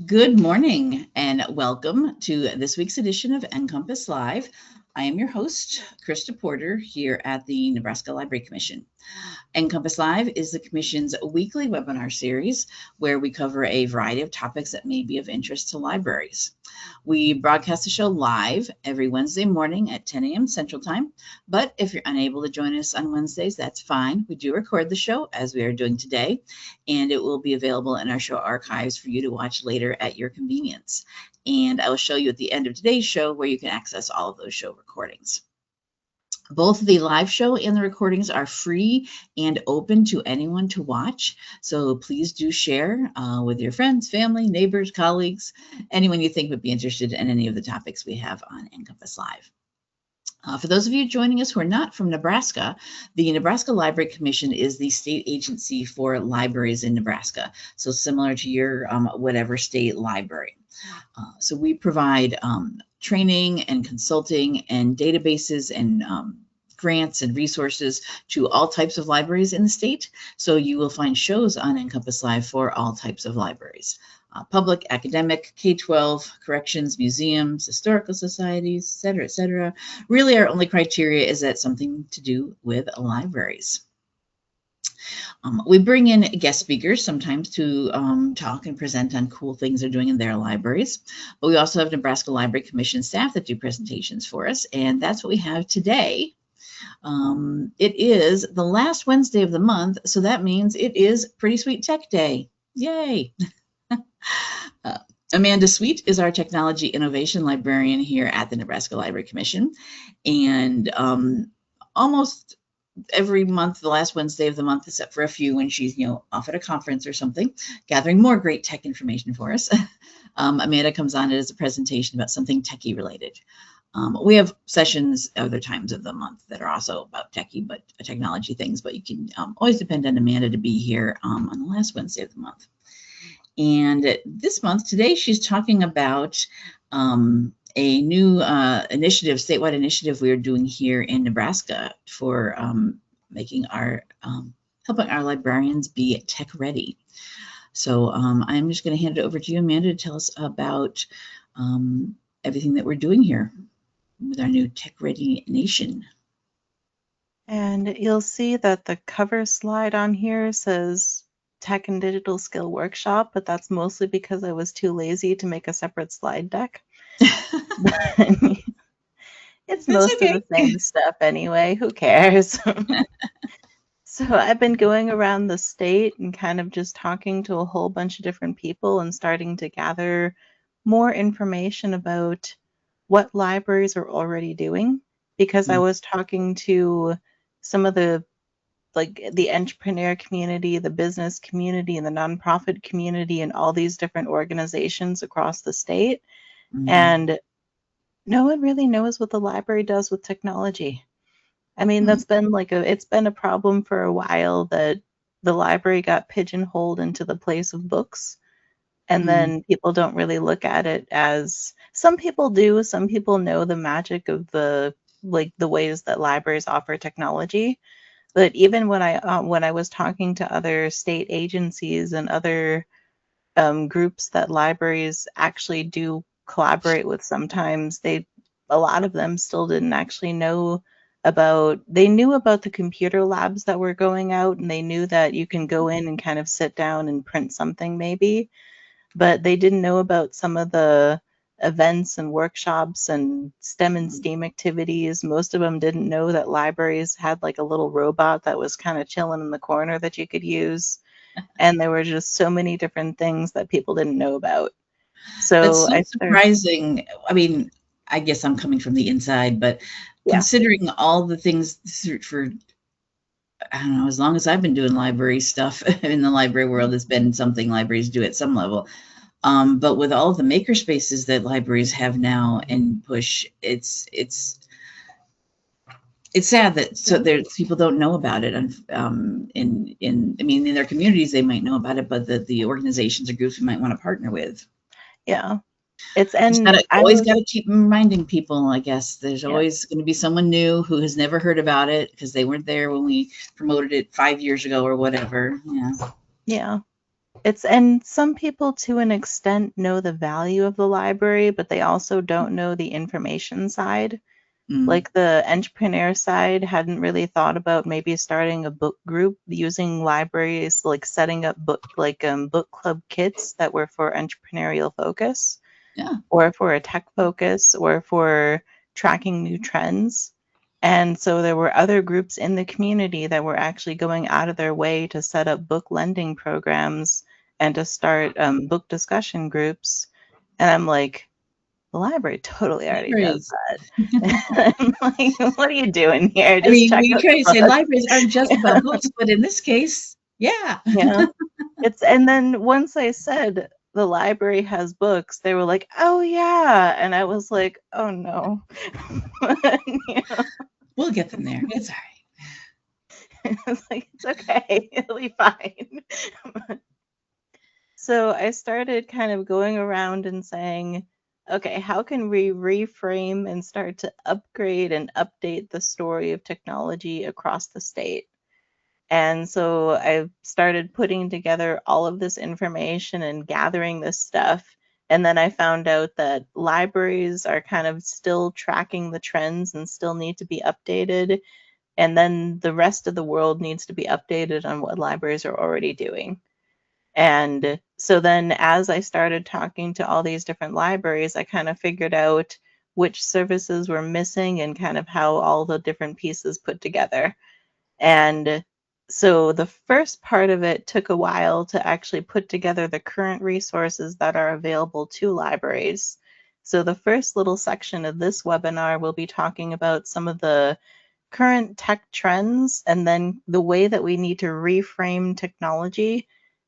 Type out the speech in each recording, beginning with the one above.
Good morning and welcome to this week's edition of NCompass Live. I am your host, Krista Porter, here at the Nebraska Library Commission. NCompass Live is the Commission's weekly webinar series where we cover a variety of topics that may be of interest to libraries. We broadcast the show live every Wednesday morning at 10 a.m. Central Time, but if you're unable to join us on Wednesdays, that's fine. We do record the show as we are doing today, and it will be available in our show archives for you to watch later at your convenience. And I will show you at the end of today's show where you can access all of those show recordings. Both the live show and the recordings are free and open to anyone to watch. So please do share with your friends, family, neighbors, colleagues, anyone you think would be interested in any of the topics we have on NCompass Live. For those of you joining us who are not from Nebraska, the Nebraska Library Commission is the state agency for libraries in Nebraska. So similar to your whatever state library. So we provide training and consulting and databases and grants and resources to all types of libraries in the state. So you will find shows on NCompass Live for all types of libraries. Public, academic, K-12, corrections, museums, historical societies, et cetera. Really, our only criteria is that something to do with libraries. We bring in guest speakers sometimes to talk and present on cool things they're doing in their libraries. But we also have Nebraska Library Commission staff that do presentations for us, and that's what we have today. It is the last Wednesday of the month, so that means it is Pretty Sweet Tech Day. Yay! Amanda Sweet is our technology innovation librarian here at the Nebraska Library Commission, and almost every month, the last Wednesday of the month, except for a few when she's off at a conference or something, gathering more great tech information for us. Amanda comes on as a presentation about something techie related. We have sessions other times of the month that are also about techie, but technology things, but you can always depend on Amanda to be here on the last Wednesday of the month. And this month, today, she's talking about a new initiative, statewide initiative we are doing here in Nebraska for making our, helping our librarians be tech ready. So I'm just going to hand it over to you, Amanda, to tell us about everything that we're doing here with our new Tech Ready Nation. And you'll see that the cover slide on here says Tech and Digital Skill Workshop, but that's mostly because I was too lazy to make a separate slide deck. It's most of the same stuff anyway. Who cares? So I've been going around the state and kind of just talking to a whole bunch of different people and starting to gather more information about what libraries are already doing, because I was talking to some of the entrepreneur community, the business community, and the nonprofit community, and all these different organizations across the state. And no one really knows what the library does with technology. I mean, that's been it's been a problem for a while that the library got pigeonholed into the place of books. And then people don't really look at it as, some people do, some people know the magic of the ways that libraries offer technology. But even when I was talking to other state agencies and other groups that libraries actually do collaborate with, sometimes a lot of them still didn't actually know about, they knew about the computer labs that were going out, and they knew that you can go in and kind of sit down and print something maybe, but they didn't know about some of the events and workshops and STEM and STEAM activities. Most of them didn't know that libraries had like a little robot that was kind of chilling in the corner that you could use. And there were just so many different things that people didn't know about. So it's surprising. I mean, I guess I'm coming from the inside, but considering all the things for, I don't know, as long as I've been doing library stuff in the library world, it's been something libraries do at some level. But with all of the maker spaces that libraries have now and push, it's sad that people don't know about it. In their communities, they might know about it, but the organizations or groups we might want to partner with. Yeah. Always got to keep reminding people, I guess. There's always going to be someone new who has never heard about it because they weren't there when we promoted it 5 years ago or whatever. Yeah. And some people to an extent know the value of the library, but they also don't know the information side. Like the entrepreneur side hadn't really thought about maybe starting a book group using libraries, like setting up book club kits that were for entrepreneurial focus, Yeah. or for a tech focus, or for tracking new trends. And so there were other groups in the community that were actually going out of their way to set up book lending programs and to start book discussion groups. And I'm like, the library totally already does Libraries. that. I'm like, what are you doing here? I Just mean, check we out try the to say book. libraries aren't just about books, but in this case, yeah. Yeah. And then once I said the library has books, they were like, "Oh yeah," and I was like, "Oh no." You know, We'll get them there. It's all right. it's like it's okay, it'll be fine. So I started kind of going around and saying, okay, how can we reframe and start to upgrade and update the story of technology across the state? And so I started putting together all of this information and gathering this stuff. And then I found out that libraries are kind of still tracking the trends and still need to be updated. And then the rest of the world needs to be updated on what libraries are already doing. And so then as I started talking to all these different libraries, I kind of figured out which services were missing and kind of how all the different pieces put together. And so the first part of it took a while to actually put together the current resources that are available to libraries. So the first little section of this webinar will be talking about some of the current tech trends and then the way that we need to reframe technology,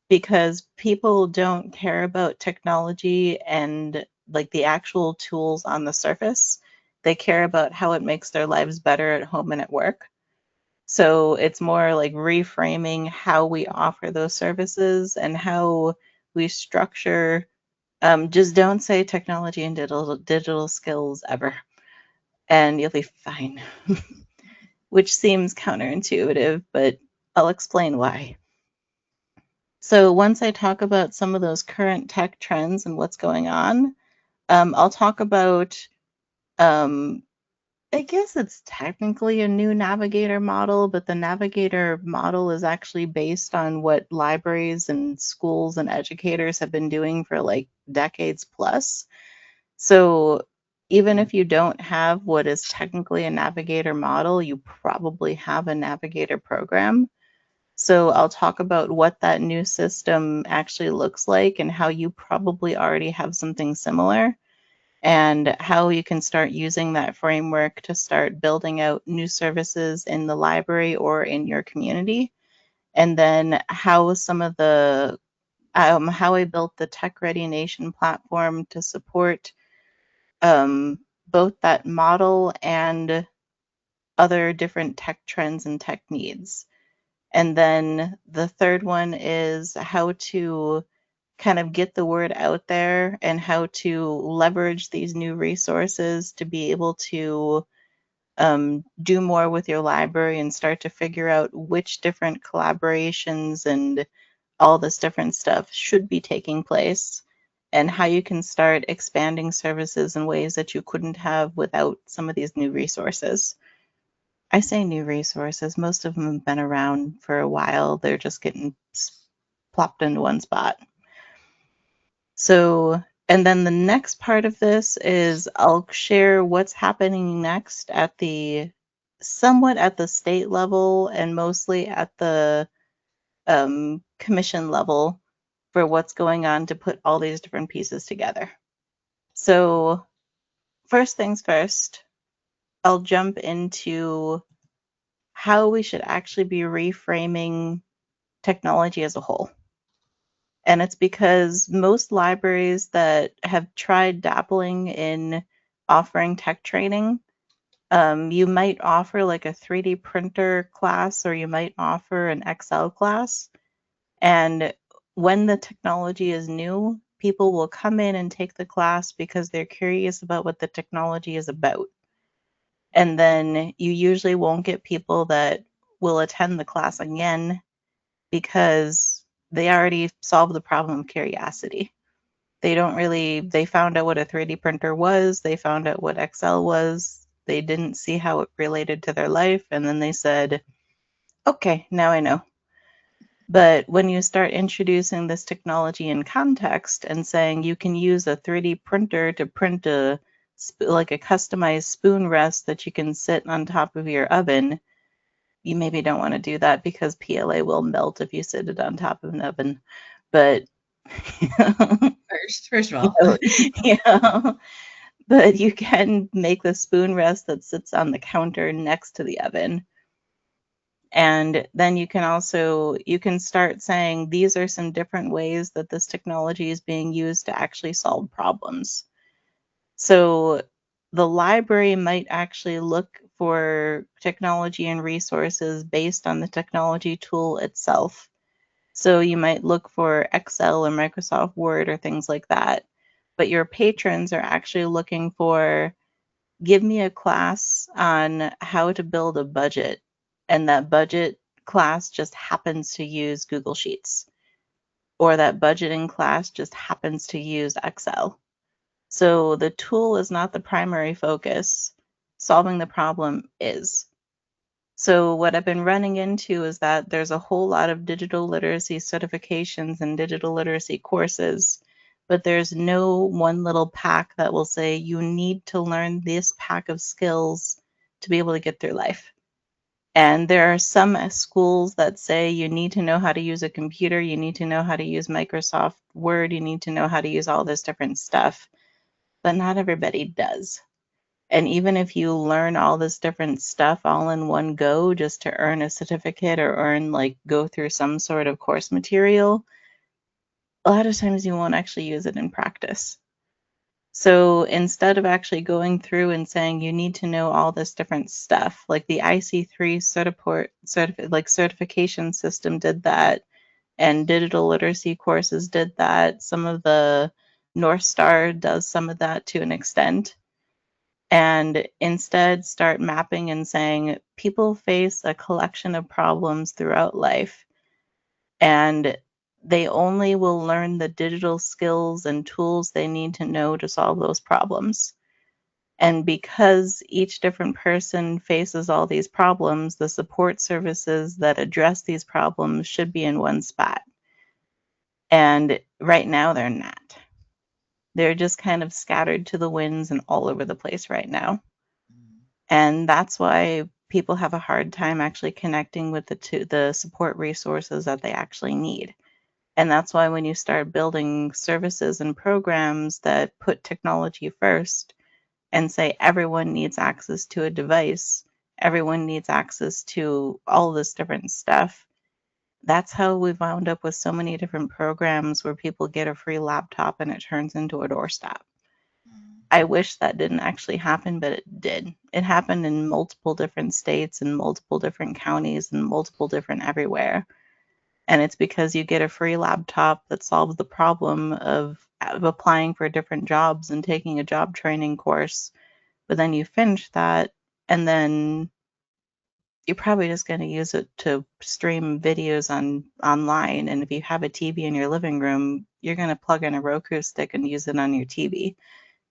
because people don't care about technology and like the actual tools on the surface. They care about how it makes their lives better at home and at work. So it's more like reframing how we offer those services and how we structure. Just don't say technology and digital skills ever, and you'll be fine. Which seems counterintuitive, but I'll explain why. So once I talk about some of those current tech trends and what's going on, I'll talk about um, I guess it's technically a new navigator model, but the navigator model is actually based on what libraries and schools and educators have been doing for like decades plus. So even if you don't have what is technically a navigator model, you probably have a navigator program. So I'll talk about what that new system actually looks like and how you probably already have something similar, and how you can start using that framework to start building out new services in the library or in your community. And then how some of the how I built the Tech Ready Nation platform to support both that model and other different tech trends and tech needs. And then the third one is how to kind of get the word out there and how to leverage these new resources to be able to do more with your library and start to figure out which different collaborations and all this different stuff should be taking place, and how you can start expanding services in ways that you couldn't have without some of these new resources. I say new resources, most of them have been around for a while. They're just getting plopped into one spot. So, and then the next part of this is I'll share what's happening next at the somewhat at the state level and mostly at the commission level for what's going on to put all these different pieces together. So, first things first, I'll jump into how we should actually be reframing technology as a whole. And it's because most libraries that have tried dabbling in offering tech training, you might offer like a 3D printer class or you might offer an Excel class. And when the technology is new, people will come in and take the class because they're curious about what the technology is about. And then you usually won't get people that will attend the class again because they already solved the problem of curiosity. They found out what a 3D printer was, they found out what Excel was, they didn't see how it related to their life, and then they said, okay, now I know. But when you start introducing this technology in context and saying you can use a 3D printer to print like a customized spoon rest that you can sit on top of your oven, you maybe don't want to do that because PLA will melt if you sit it on top of an oven. But first of all, yeah, but you can make the spoon rest that sits on the counter next to the oven. And then you can start saying these are some different ways that this technology is being used to actually solve problems. So the library might actually look for technology and resources based on the technology tool itself. So you might look for Excel or Microsoft Word or things like that. But your patrons are actually looking for, give me a class on how to build a budget, and that budget class just happens to use Google Sheets, or that budgeting class just happens to use Excel. So the tool is not the primary focus. Solving the problem is. So what I've been running into is that there's a whole lot of digital literacy certifications and digital literacy courses, but there's no one little pack that will say you need to learn this pack of skills to be able to get through life. And there are some schools that say you need to know how to use a computer, you need to know how to use Microsoft Word, you need to know how to use all this different stuff, but not everybody does. And even if you learn all this different stuff all in one go just to earn a certificate or go through some sort of course material, a lot of times you won't actually use it in practice. So instead of actually going through and saying you need to know all this different stuff, like the IC3 certification system did that, and digital literacy courses did that. Some of the North Star does some of that to an extent. And instead start mapping and saying people face a collection of problems throughout life, and they only will learn the digital skills and tools they need to know to solve those problems. And because each different person faces all these problems, the support services that address these problems should be in one spot. And right now they're not. They're just kind of scattered to the winds and all over the place right now. And that's why people have a hard time actually connecting with the support resources that they actually need. And that's why when you start building services and programs that put technology first and say everyone needs access to a device, everyone needs access to all this different stuff, that's how we've wound up with so many different programs where people get a free laptop and it turns into a doorstop. I wish that didn't actually happen, but it did. It happened in multiple different states and multiple different counties and multiple different everywhere. And it's because you get a free laptop that solves the problem of applying for different jobs and taking a job training course. But then you finish that, and then you're probably just going to use it to stream videos online. And if you have a TV in your living room, you're going to plug in a Roku stick and use it on your TV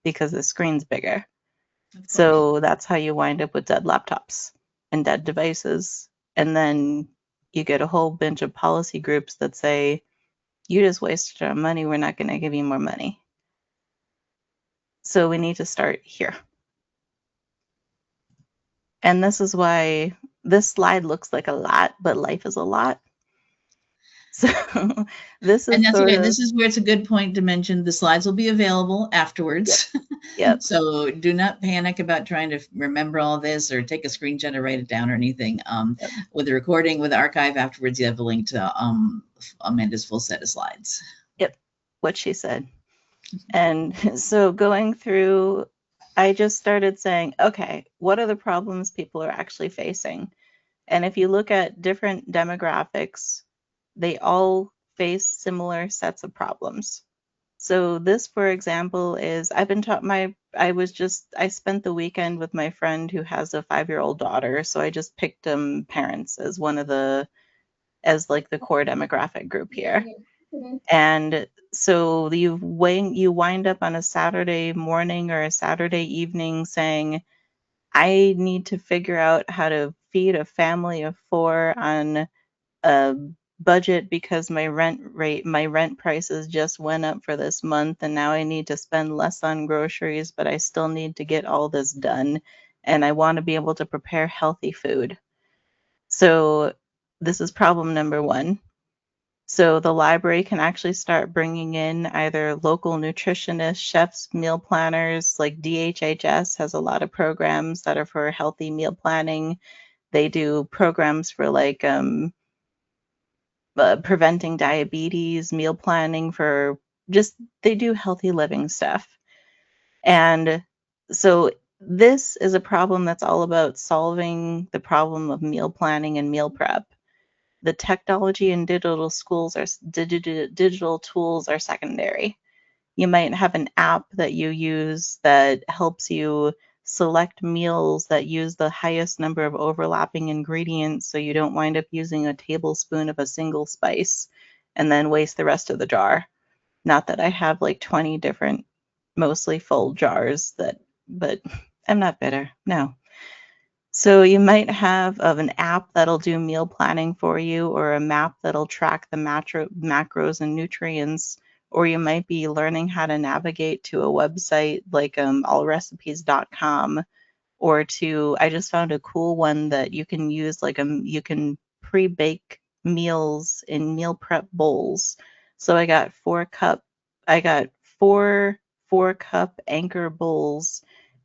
because the screen's bigger. So that's how you wind up with dead laptops and dead devices. And then you get a whole bunch of policy groups that say, you just wasted our money, we're not going to give you more money. So we need to start here. And this is why this slide looks like a lot, but life is a lot. So this is and that's okay. This is where it's a good point to mention the slides will be available afterwards. Yep. So do not panic about trying to remember all this or take a screenshot or write it down or anything. Yep. With the recording, with the archive afterwards, you have a link to Amanda's full set of slides. Yep, what she said. And so going through, I just started saying, okay, what are the problems people are actually facing? And if you look at different demographics, they all face similar sets of problems. So this, for example, is I spent the weekend with my friend who has a 5-year-old daughter. So I just picked parents as one of the as like the core demographic group here. And so you wind up on a Saturday morning or a Saturday evening saying, I need to figure out how to feed a family of 4 on a budget because my rent prices just went up for this month, and now I need to spend less on groceries, but I still need to get all this done, and I want to be able to prepare healthy food. So this is problem number 1. So the library can actually start bringing in either local nutritionists, chefs, meal planners, like DHHS has a lot of programs that are for healthy meal planning. They do programs for like preventing diabetes, meal planning for they do healthy living stuff. And so this is a problem that's all about solving the problem of meal planning and meal prep. The technology and digital tools are secondary. You might have an app that you use that helps you select meals that use the highest number of overlapping ingredients so you don't wind up using a tablespoon of a single spice and then waste the rest of the jar. Not that I have like 20 different, mostly full jars but I'm not bitter. No. So you might have an app that'll do meal planning for you, or a map that'll track the macros and nutrients, or you might be learning how to navigate to a website like allrecipes.com, or I just found a cool one that you can use, like you can pre-bake meals in meal prep bowls. So I got four 4-cup Anchor bowls,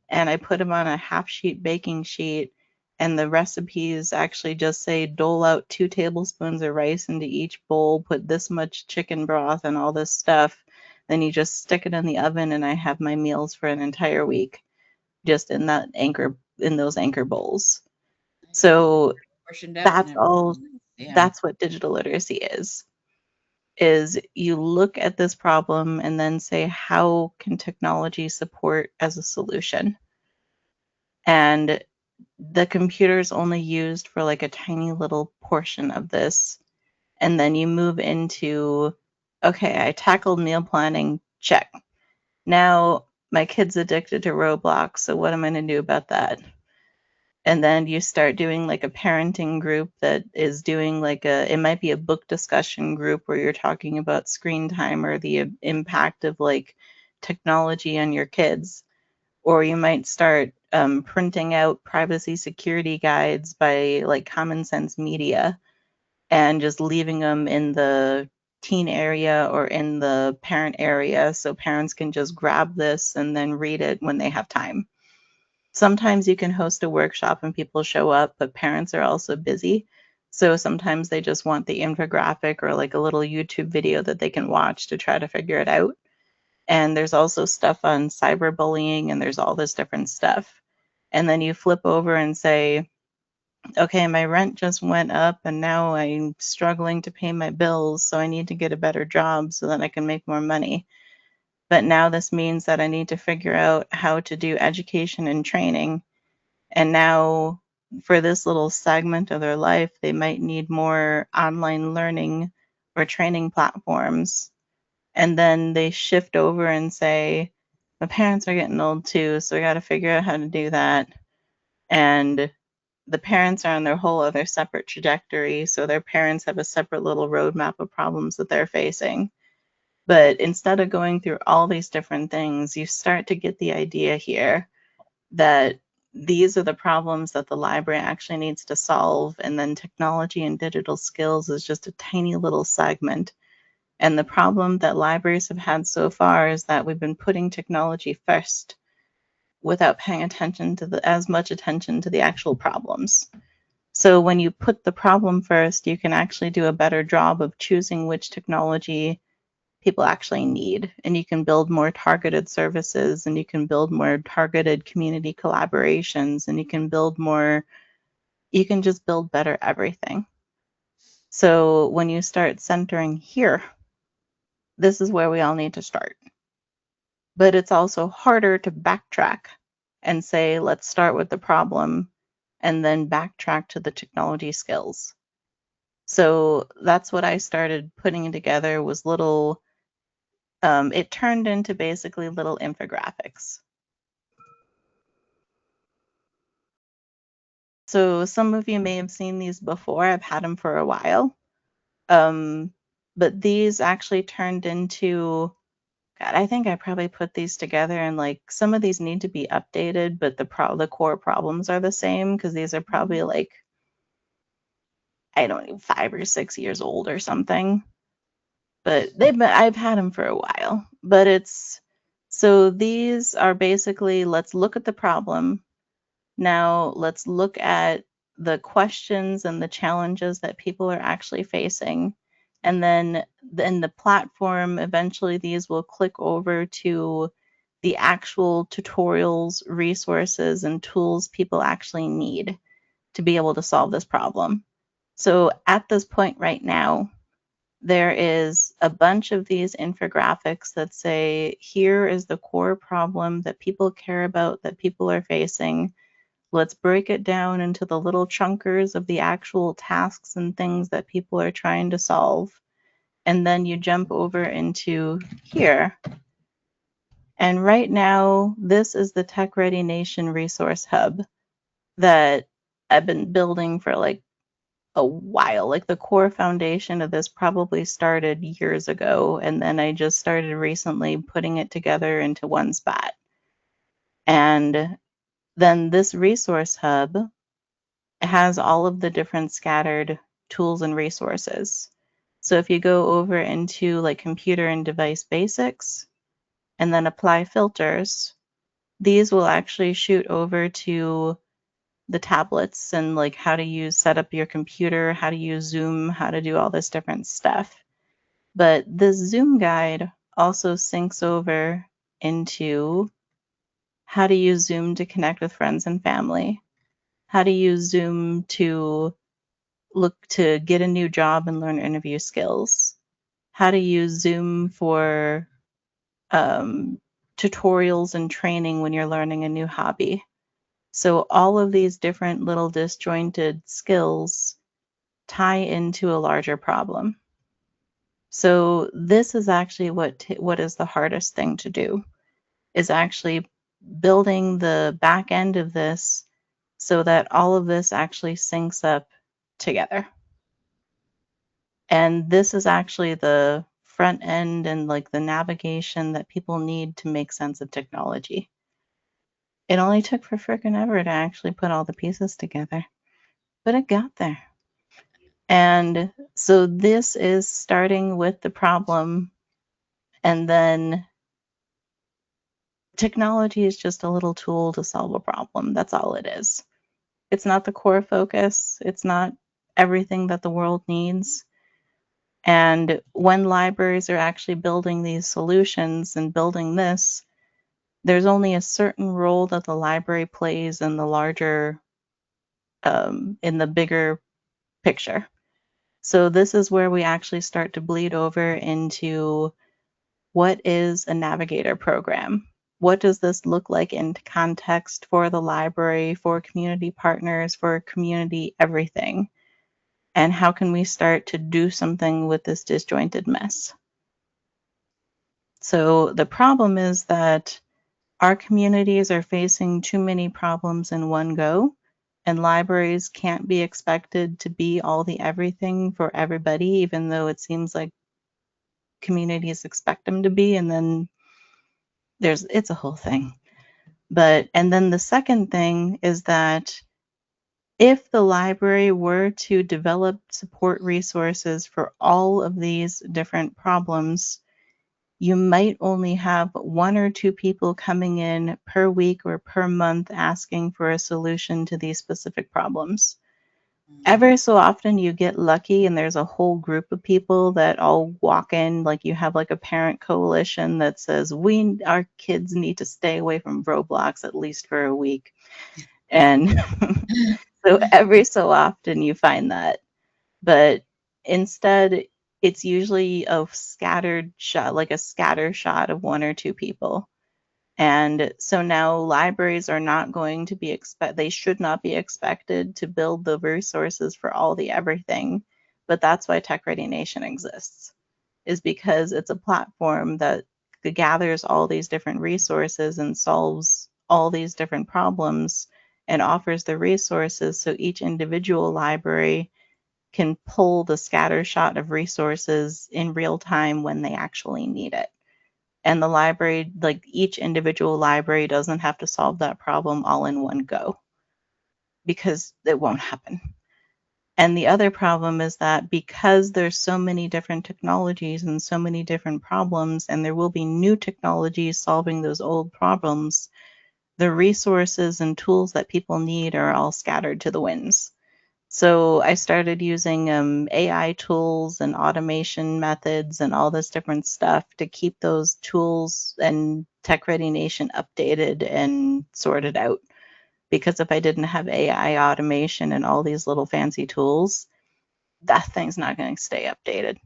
and I put them on a half-sheet baking sheet, and the recipes actually just say dole out 2 tablespoons of rice into each bowl, put this much chicken broth and all this stuff. Then you just stick it in the oven, and I have my meals for an entire week just in those Anchor bowls. So that's all. Yeah. That's what digital literacy is you look at this problem and then say, how can technology support as a solution? And the computer is only used for like a tiny little portion of this. And then you move into, okay, I tackled meal planning, check. Now my kid's addicted to Roblox, so what am I going to do about that? And then you start doing like a parenting group that is doing like it might be a book discussion group where you're talking about screen time or the impact of like technology on your kids. Or you might start printing out privacy security guides by like Common Sense Media and just leaving them in the teen area or in the parent area so parents can just grab this and then read it when they have time. Sometimes you can host a workshop and people show up, but parents are also busy. So sometimes they just want the infographic or like a little YouTube video that they can watch to try to figure it out. And there's also stuff on cyberbullying, and there's all this different stuff. And then you flip over and say, okay, my rent just went up and now I'm struggling to pay my bills, so I need to get a better job so that I can make more money. But now this means that I need to figure out how to do education and training. And now for this little segment of their life, they might need more online learning or training platforms. And then they shift over and say, my parents are getting old too, so I got to figure out how to do that. And the parents are on their whole other separate trajectory, so their parents have a separate little roadmap of problems that they're facing. But instead of going through all these different things, you start to get the idea here that these are the problems that the library actually needs to solve, and then technology and digital skills is just a tiny little segment. And the problem that libraries have had so far is that we've been putting technology first without paying attention to as much attention to the actual problems. So when you put the problem first, you can actually do a better job of choosing which technology people actually need, and you can build more targeted services, and you can build more targeted community collaborations, and you can just build better everything. So when you start centering here, this is where we all need to start. But it's also harder to backtrack and say, let's start with the problem and then backtrack to the technology skills. So that's what I started putting together, was little, it turned into basically little infographics. So some of you may have seen these before. I've had them for a while. But these actually turned into, God, I think I probably put these together, and like some of these need to be updated, but the core problems are the same, because these are probably like, I don't know, 5 or 6 years old or something. But I've had them for a while. But so these are basically, let's look at the problem. Now let's look at the questions and the challenges that people are actually facing. And then in the platform, eventually these will click over to the actual tutorials, resources, and tools people actually need to be able to solve this problem. So at this point right now, there is a bunch of these infographics that say, here is the core problem that people care about, that people are facing. Let's break it down into the little chunkers of the actual tasks and things that people are trying to solve. And then you jump over into here. And right now, this is the Tech Ready Nation Resource Hub that I've been building for like a while. Like the core foundation of this probably started years ago, and then I just started recently putting it together into one spot. And then this resource hub has all of the different scattered tools and resources. So if you go over into like computer and device basics and then apply filters, these will actually shoot over to the tablets and like how to set up your computer, how to use Zoom, how to do all this different stuff. But this Zoom guide also syncs over into how to use Zoom to connect with friends and family, how to use Zoom to look to get a new job and learn interview skills, how to use Zoom for tutorials and training when you're learning a new hobby. So all of these different little disjointed skills tie into a larger problem. So this is actually what is the hardest thing to do, is actually building the back end of this so that all of this actually syncs up together. And this is actually the front end and like the navigation that people need to make sense of technology. It only took for frickin' ever to actually put all the pieces together, but it got there. And so this is starting with the problem, and then technology is just a little tool to solve a problem. That's all it is. It's not the core focus. It's not everything that the world needs. And when libraries are actually building these solutions and building this, there's only a certain role that the library plays in the larger, in the bigger picture. So this is where we actually start to bleed over into, what is a navigator program? What does this look like in context for the library, for community partners, for community everything? And how can we start to do something with this disjointed mess? So the problem is that our communities are facing too many problems in one go, and libraries can't be expected to be all the everything for everybody, even though it seems like communities expect them to be, and then it's a whole thing. And then the second thing is that if the library were to develop support resources for all of these different problems, you might only have 1 or 2 people coming in per week or per month asking for a solution to these specific problems. Ever so often you get lucky and there's a whole group of people that all walk in, like you have like a parent coalition that says, our kids need to stay away from Roblox at least for a week. And so every so often you find that. But instead, it's usually a scattered shot, like a scatter shot of 1 or 2 people. And so now libraries are not going to they should not be expected to build the resources for all the everything. But that's why Tech Ready Nation exists, is because it's a platform that gathers all these different resources and solves all these different problems and offers the resources so each individual library can pull the scatter shot of resources in real time when they actually need it. And the library, like each individual library, doesn't have to solve that problem all in one go because it won't happen. And the other problem is that because there's so many different technologies and so many different problems, and there will be new technologies solving those old problems, the resources and tools that people need are all scattered to the winds. So I started using AI tools and automation methods and all this different stuff to keep those tools and Tech Ready Nation updated and sorted out. Because if I didn't have AI automation and all these little fancy tools, that thing's not going to stay updated.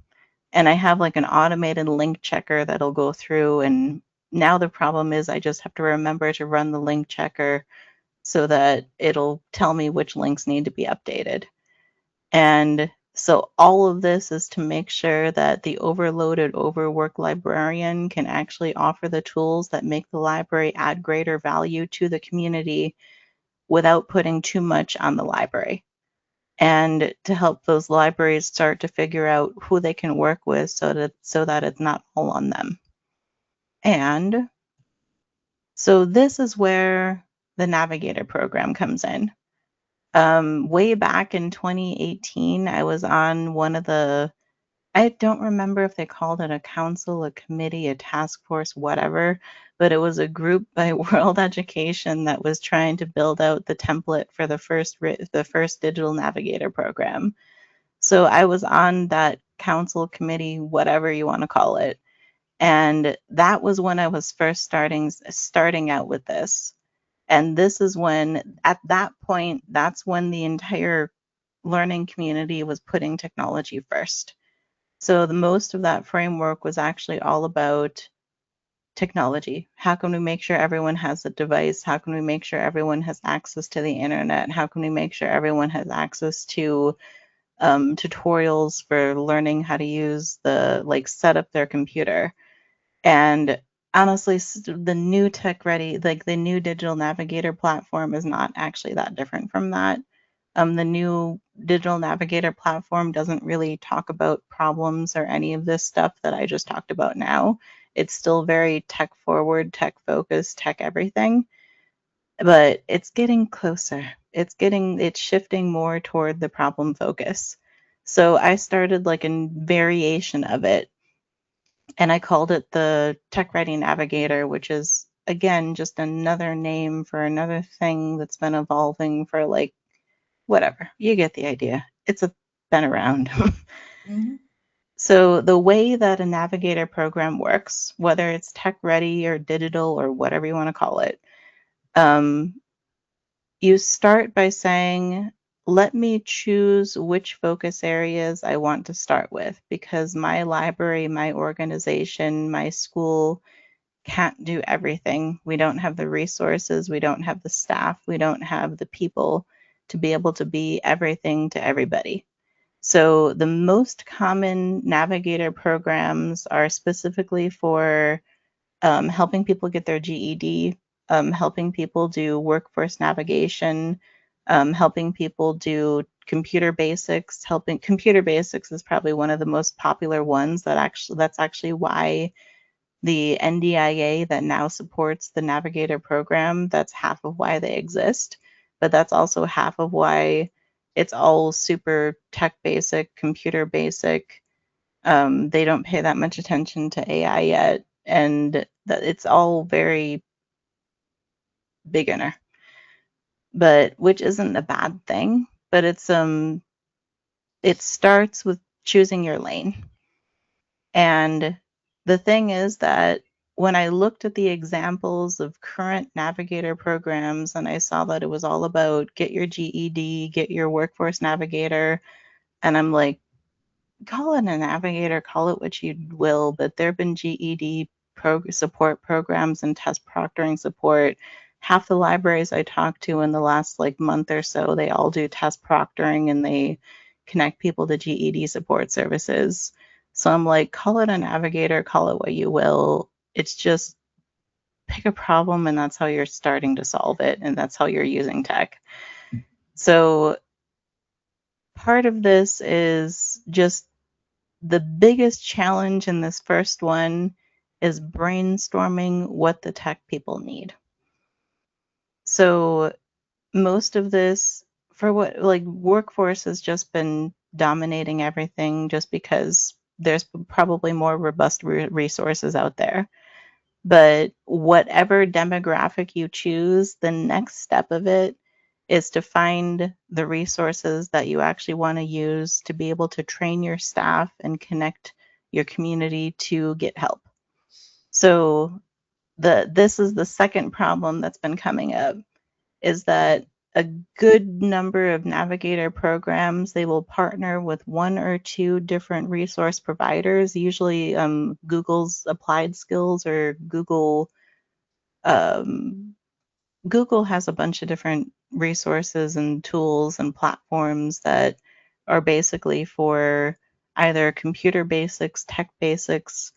And I have like an automated link checker that'll go through. And now the problem is I just have to remember to run the link checker so that it'll tell me which links need to be updated. And so all of this is to make sure that the overloaded, overworked librarian can actually offer the tools that make the library add greater value to the community without putting too much on the library. And to help those libraries start to figure out who they can work with so that it's not all on them. And so this is where the Navigator program comes in. Way back in 2018, I was on one of the, I don't remember if they called it a council, a committee, a task force, whatever, but it was a group by World Education that was trying to build out the template for the first digital navigator program. So I was on that council committee, whatever you want to call it. And that was when I was first starting out with this. And this is when, at that point, that's when the entire learning community was putting technology first. So the most of that framework was actually all about technology. How can we make sure everyone has a device? How can we make sure everyone has access to the internet? How can we make sure everyone has access to tutorials for learning how to use set up their computer? And honestly, the new Tech Ready, like the new digital navigator platform is not actually that different from that. The new digital navigator platform doesn't really talk about problems or any of this stuff that I just talked about now. It's still very tech forward, tech focused, tech everything, but it's getting closer. It's shifting more toward the problem focus. So I started like a variation of it, and I called it the Tech Ready Navigator, which is again just another name for another thing that's been evolving for like whatever. You get the idea. Been around. Mm-hmm. So the way that a navigator program works, whether it's tech ready or digital or whatever you want to call it, you start by saying, let me choose which focus areas I want to start with, because my library, my organization, my school can't do everything. We don't have the resources, we don't have the staff, we don't have the people to be able to be everything to everybody. So the most common navigator programs are specifically for helping people get their GED, helping people do workforce navigation, helping people do computer basics. Helping computer basics is probably one of the most popular ones. That's actually why the NDIA that now supports the Navigator program, that's half of why they exist. But that's also half of why it's all super tech basic, computer basic. They don't pay that much attention to AI yet, and it's all very beginner. But which isn't a bad thing, but it starts with choosing your lane. And the thing is that when I looked at the examples of current navigator programs and I saw that it was all about get your GED, get your workforce navigator, and I'm like, call it a navigator, call it what you will, but there have been GED support programs and test proctoring support. Half the libraries I talked to in the last like month or so, they all do test proctoring and they connect people to GED support services. So I'm like, call it a navigator, call it what you will. It's just pick a problem, and that's how you're starting to solve it, and that's how you're using tech. So part of this is just the biggest challenge in this first one is brainstorming what the tech people need. So most of this, for what, like, workforce has just been dominating everything just because there's probably more robust resources out there. But whatever demographic you choose, the next step of it is to find the resources that you actually want to use to be able to train your staff and connect your community to get help. So this is the second problem that's been coming up, is that a good number of navigator programs, they will partner with one or two different resource providers, usually Google's Applied Skills or Google. Google has a bunch of different resources and tools and platforms that are basically for either computer basics, tech basics,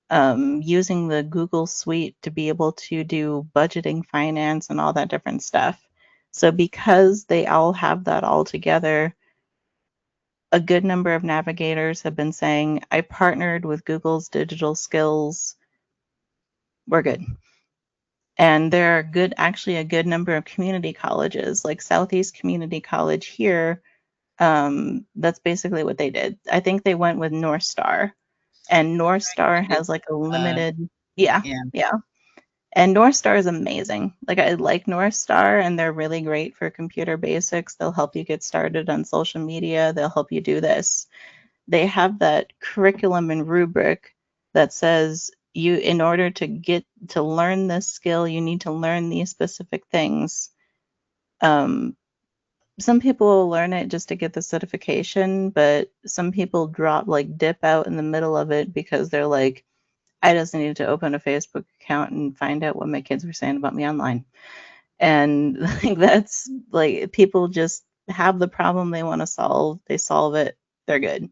using the Google suite to be able to do budgeting, finance, and all that different stuff. So because they all have that all together, a good number of navigators have been saying, I partnered with Google's digital skills. We're good. And there are actually a good number of community colleges, like Southeast Community College here. That's basically what they did. I think they went with North Star, and North Star has like a limited, yeah. And North Star is amazing. Like, I like North Star, and they're really great for computer basics. They'll help you get started on social media. They'll help you do this. They have that curriculum and rubric that says you, in order to learn this skill, you need to learn these specific things. Some people will learn it just to get the certification, but some people dip out in the middle of it because they're like, I just needed to open a Facebook account and find out what my kids were saying about me online. And like, that's like, people just have the problem they want to solve, they solve it, they're good.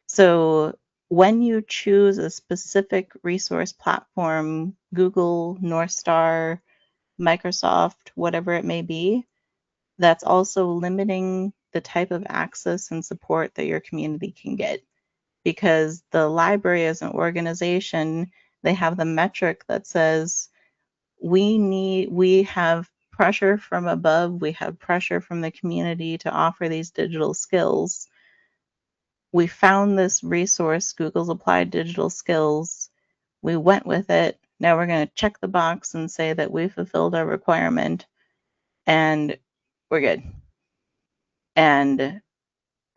So when you choose a specific resource platform, Google, North Star, Microsoft, whatever it may be, that's also limiting the type of access and support that your community can get. Because the library as an organization, they have the metric that says we have pressure from above, we have pressure from the community to offer these digital skills. We found this resource, Google's Applied Digital Skills. We went with it. Now we're going to check the box and say that we fulfilled our requirement, and we're good. And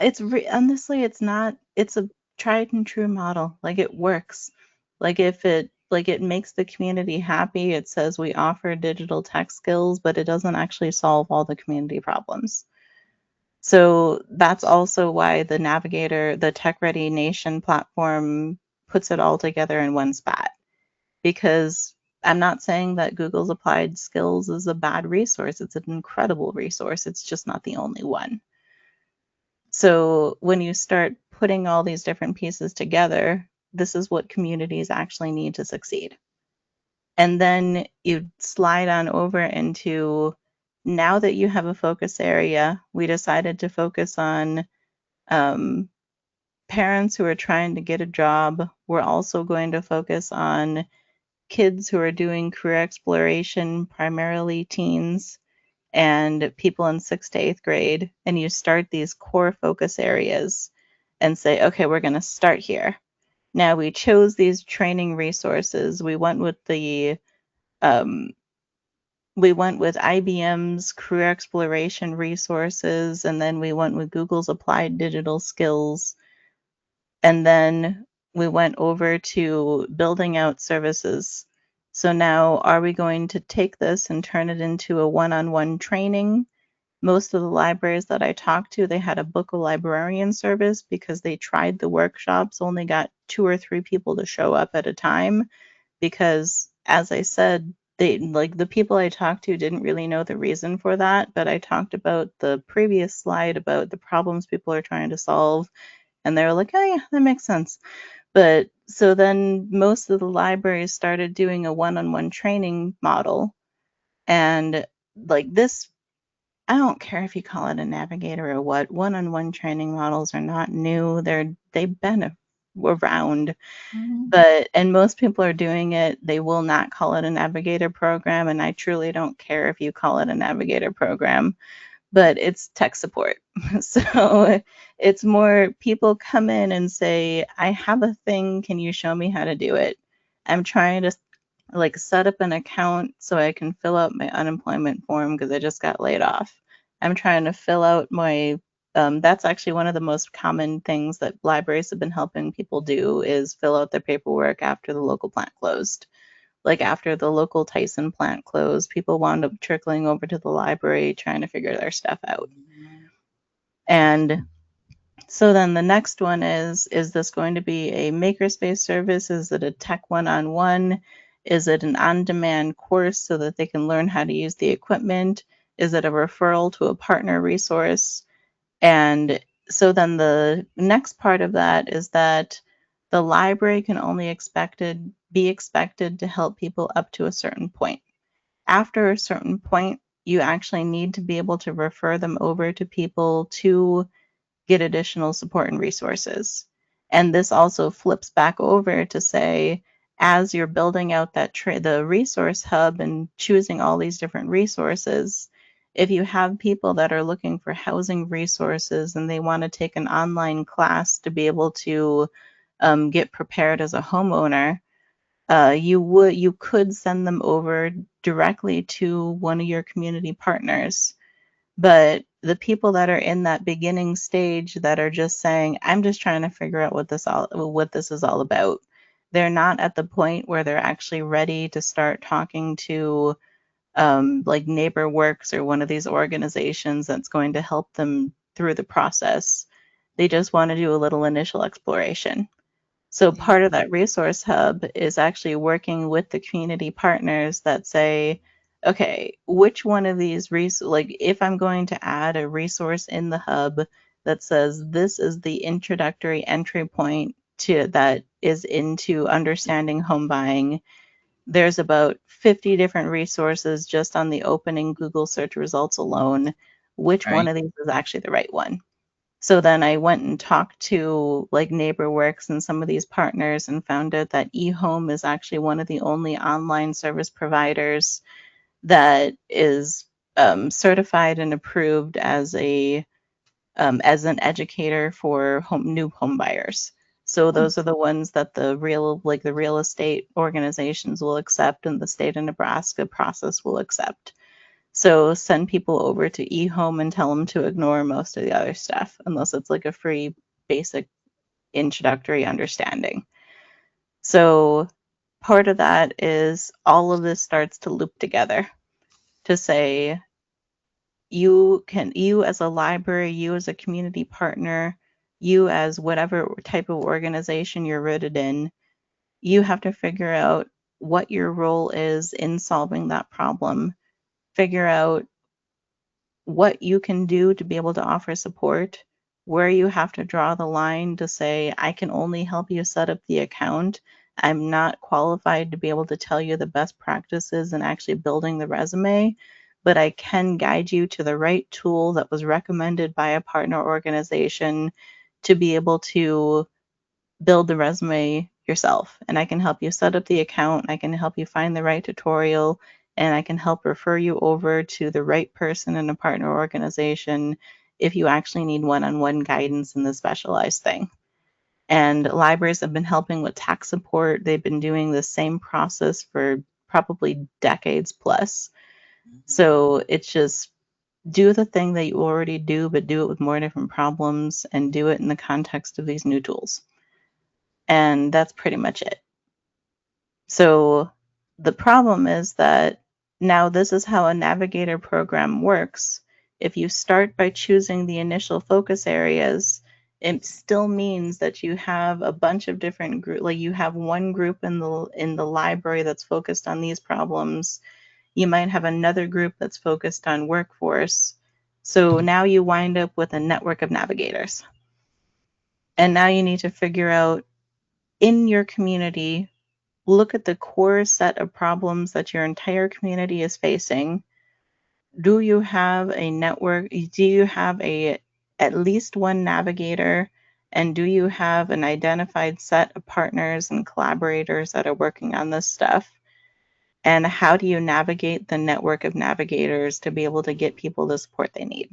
honestly, it's a tried and true model. Like, it works. Like, it makes the community happy. It says we offer digital tech skills, but it doesn't actually solve all the community problems. So that's also why the Navigator, the Tech Ready Nation platform, puts it all together in one spot. Because I'm not saying that Google's Applied Skills is a bad resource. It's an incredible resource. It's just not the only one. So when you start putting all these different pieces together, this is what communities actually need to succeed. And then you slide on over into, now that you have a focus area, we decided to focus on parents who are trying to get a job. We're also going to focus on kids who are doing career exploration, primarily teens, and people in 6th to 8th grade, and you start these core focus areas and say, okay, we're going to start here. Now, we chose these training resources. We went with IBM's career exploration resources, and then we went with Google's Applied Digital Skills, and then we went over to building out services. So now, are we going to take this and turn it into a one-on-one training? Most of the libraries that I talked to, they had a book a librarian service because they tried the workshops, only got 2 or 3 people to show up at a time. Because, as I said, the people I talked to didn't really know the reason for that, but I talked about the previous slide about the problems people are trying to solve, and they were like, oh yeah, that makes sense. But so then most of the libraries started doing a one-on-one training model, and like this, I don't care if you call it a navigator or what, one-on-one training models are not new. They've been around, and most people are doing it. They will not call it a navigator program, and I truly don't care if you call it a navigator program, but it's tech support. So it's more people come in and say, I have a thing, can you show me how to do it? I'm trying to like set up an account so I can fill out my unemployment form because I just got laid off. I'm trying to fill out my that's actually one of the most common things that libraries have been helping people do is fill out their paperwork after the local plant closed. Like after the local Tyson plant closed, people wound up trickling over to the library trying to figure their stuff out. And so then the next one is this going to be a makerspace service? Is it a tech one-on-one? Is it an on-demand course so that they can learn how to use the equipment? Is it a referral to a partner resource? And so then the next part of that is that the library can only be expected to help people up to a certain point. After a certain point, you actually need to be able to refer them over to people to get additional support and resources. And this also flips back over to say, as you're building out the resource hub and choosing all these different resources, if you have people that are looking for housing resources and they want to take an online class to be able to get prepared as a homeowner, you could send them over directly to one of your community partners. But the people that are in that beginning stage that are just saying, I'm just trying to figure out what this is all about, they're not at the point where they're actually ready to start talking to like NeighborWorks or one of these organizations that's going to help them through the process. They just want to do a little initial exploration. So part of that resource hub is actually working with the community partners that say, okay, which one of these like if I'm going to add a resource in the hub that says this is the introductory entry point to that is into understanding home buying, there's about 50 different resources just on the opening Google search results alone. Which one of these is actually the right one? So then I went and talked to like NeighborWorks and some of these partners and found out that eHome is actually one of the only online service providers that is certified and approved as an educator for new home buyers. So those are the ones that the real estate organizations will accept and the state of Nebraska process will accept. So send people over to eHome and tell them to ignore most of the other stuff, unless it's like a free basic introductory understanding. So part of that is all of this starts to loop together to say, you as a library, you as a community partner, you as whatever type of organization you're rooted in, you have to figure out what your role is in solving that problem, figure out what you can do to be able to offer support, where you have to draw the line to say, I can only help you set up the account. I'm not qualified to be able to tell you the best practices in actually building the resume, but I can guide you to the right tool that was recommended by a partner organization to be able to build the resume yourself. And I can help you set up the account. I can help you find the right tutorial, and I can help refer you over to the right person in a partner organization if you actually need one-on-one guidance in the specialized thing. And libraries have been helping with tax support. They've been doing the same process for probably decades plus. So it's just do the thing that you already do, but do it with more different problems and do it in the context of these new tools. And that's pretty much it. So the problem is that now this is how a navigator program works. If you start by choosing the initial focus areas it still means that you have a bunch of different groups. Like you have one group in the library that's focused on these problems. You might have another group that's focused on workforce. So now you wind up with a network of navigators. And now you need to figure out in your community, look at the core set of problems that your entire community is facing. Do you have a network? Do you have at least one navigator? And do you have an identified set of partners and collaborators that are working on this stuff? And how do you navigate the network of navigators to be able to get people the support they need?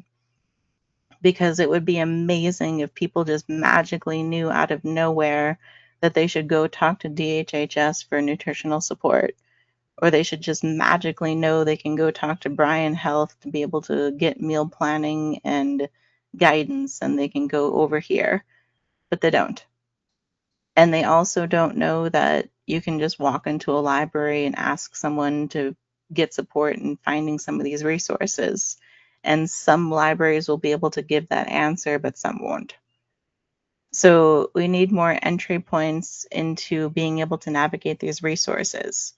Because it would be amazing if people just magically knew out of nowhere that they should go talk to DHHS for nutritional support, or they should just magically know they can go talk to Brian Health to be able to get meal planning and guidance, and they can go over here, but they don't. And they also don't know that you can just walk into a library and ask someone to get support in finding some of these resources. And some libraries will be able to give that answer, but some won't. So we need more entry points into being able to navigate these resources.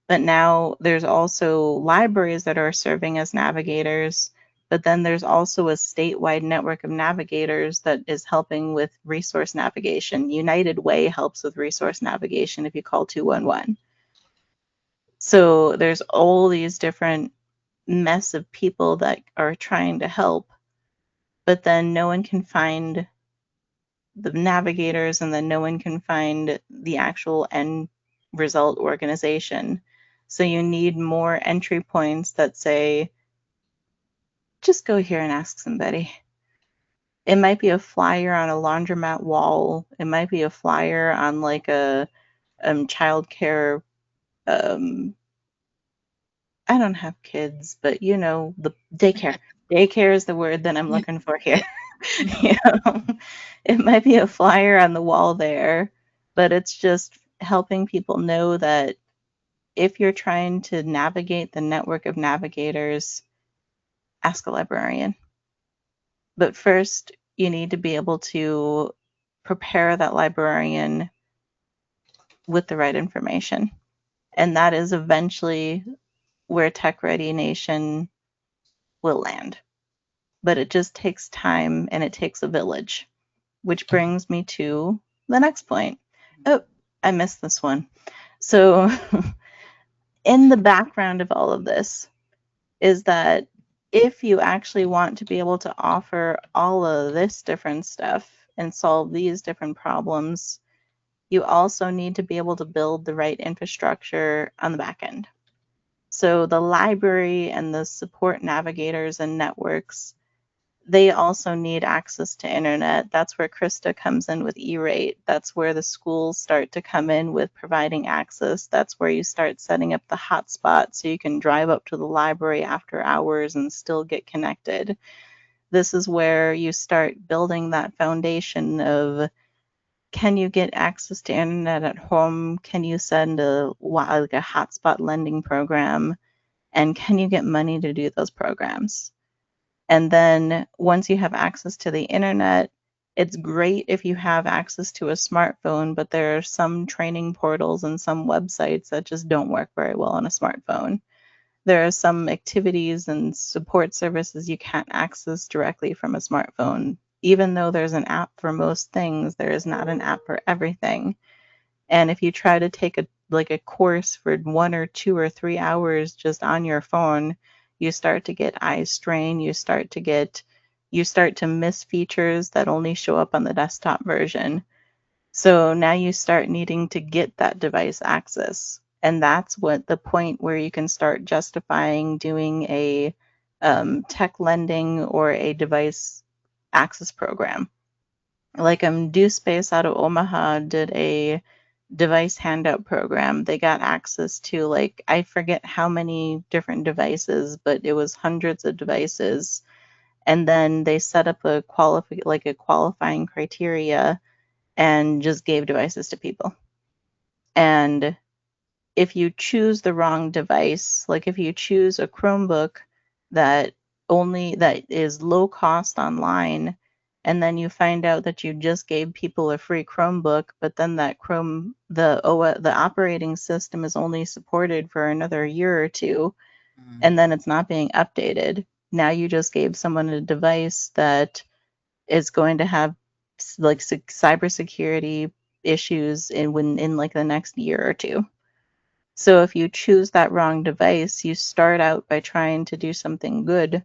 But now there's also libraries that are serving as navigators, but then there's also a statewide network of navigators that is helping with resource navigation. United Way helps with resource navigation if you call 211. So there's all these different mess of people that are trying to help, but then no one can find the navigators, and then no one can find the actual end result organization. So you need more entry points that say, just go here and ask somebody. It might be a flyer on a laundromat wall. It might be a flyer on like a childcare. I don't have kids, but you know, the daycare. Daycare is the word that I'm looking for here. You know, it might be a flyer on the wall there, but it's just helping people know that if you're trying to navigate the network of navigators, ask a librarian. But first, you need to be able to prepare that librarian with the right information. And that is eventually where Tech Ready Nation will land. But it just takes time and it takes a village, which brings me to the next point. Oh, I missed this one. So in the background of all of this is that if you actually want to be able to offer all of this different stuff and solve these different problems, you also need to be able to build the right infrastructure on the back end. So the library and the support navigators and networks, they also need access to internet. That's where Krista comes in with E-rate. That's where the schools start to come in with providing access. That's where you start setting up the hotspot so you can drive up to the library after hours and still get connected. This is where you start building that foundation of, can you get access to internet at home? Can you send like a hotspot lending program? And can you get money to do those programs? And then once you have access to the internet, it's great if you have access to a smartphone, but there are some training portals and some websites that just don't work very well on a smartphone. There are some activities and support services you can't access directly from a smartphone. Even though there's an app for most things, there is not an app for everything. And if you try to take a course for 1 or 2 or 3 hours just on your phone, you start to get eye strain. You start to miss features that only show up on the desktop version. So now you start needing to get that device access. And that's what the point where you can start justifying doing a tech lending or a device access program. Like DoSpace out of Omaha did a device handout program. They got access to, like, I forget how many different devices, but it was hundreds of devices. And then they set up a qualifying criteria and just gave devices to people. And if you choose the wrong device, like if you choose a Chromebook that is low cost online, and then you find out that you just gave people a free Chromebook, but then that the operating system is only supported for another year or two, and then it's not being updated. Now you just gave someone a device that is going to have like cybersecurity issues in like the next year or two. So if you choose that wrong device, you start out by trying to do something good,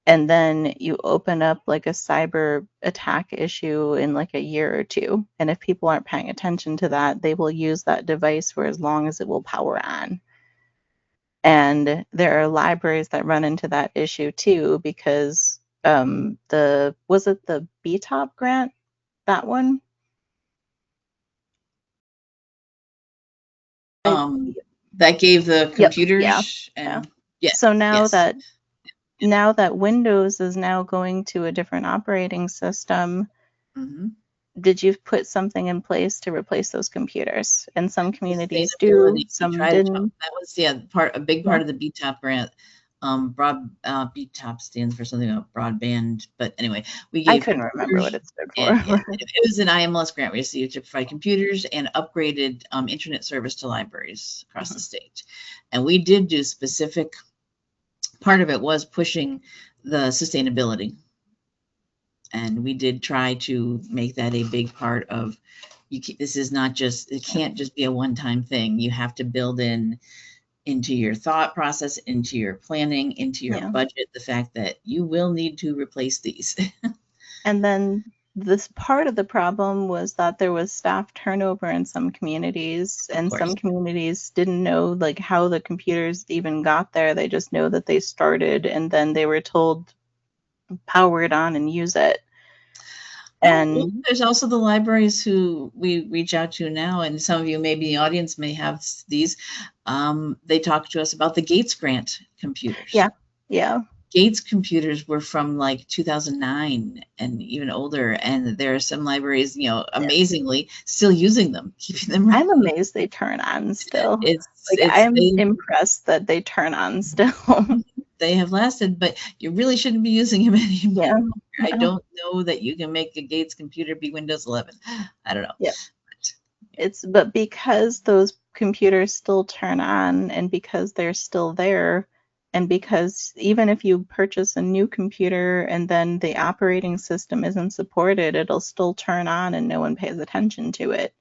and then you open up like a cyber attack issue in like a year or two. And if people aren't paying attention to that, they will use that device for as long as it will power on. And there are libraries that run into that issue too, because was it the BTOP grant, that one? That gave the computers. Yep, and yeah. So now that Windows is now going to a different operating system, did you put something in place to replace those computers? And some communities do, some didn't. That was a big part of the BTOP grant. BTOP stands for something about broadband, but anyway, we gave. I couldn't remember what it stood for. It was an IMLS grant we received to provide computers and upgraded internet service to libraries across the state, and we did do specific. Part of it was pushing the sustainability, and we did try to make that a big part of. This is not just. It can't just be a one-time thing. You have to build into your thought process, into your planning, into your budget, the fact that you will need to replace these. And then this part of the problem was that there was staff turnover in some communities, and some communities didn't know like how the computers even got there. They just know that they started, and then they were told power it on and use it. And there's also the libraries who we reach out to now, and some of you maybe in the audience may have these. They talk to us about the Gates grant computers. Yeah. Gates computers were from like 2009 and even older, and there are some libraries, amazingly still using them, keeping them running. I'm amazed they turn on still. I'm impressed that they turn on still. They have lasted, but you really shouldn't be using them anymore. Yeah. I don't know that you can make a Gates computer be Windows 11. I don't know. Yeah. But because those computers still turn on, and because they're still there, and because even if you purchase a new computer and then the operating system isn't supported, it'll still turn on and no one pays attention to it.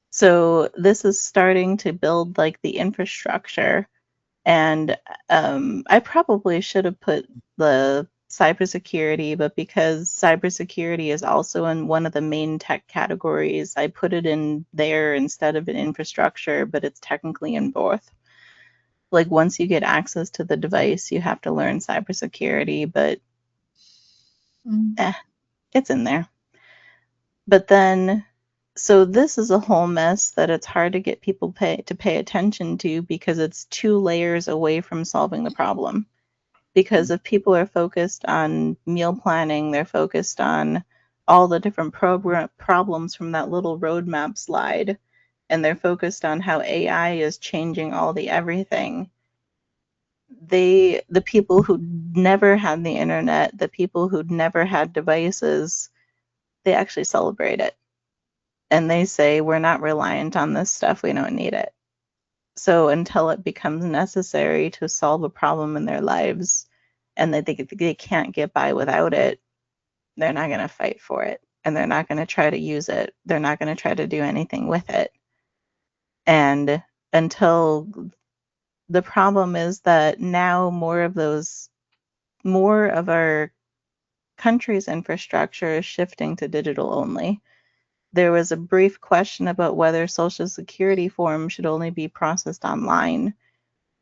So this is starting to build like the infrastructure. And I probably should have put the cybersecurity, but because cybersecurity is also in one of the main tech categories, I put it in there instead of in infrastructure, but it's technically in both. Like once you get access to the device, you have to learn cybersecurity, but it's in there. But then, so this is a whole mess that it's hard to get people to pay attention to, because it's 2 layers away from solving the problem. Because if people are focused on meal planning, they're focused on all the different problems from that little roadmap slide, and they're focused on how AI is changing all the everything. The people who never had the internet, the people who never had devices, they actually celebrate it. And they say, we're not reliant on this stuff, we don't need it. So until it becomes necessary to solve a problem in their lives, and that they can't get by without it, they're not going to fight for it, and they're not going to try to use it. They're not going to try to do anything with it. And until the problem is that now more of our country's infrastructure is shifting to digital only. There was a brief question about whether Social Security forms should only be processed online.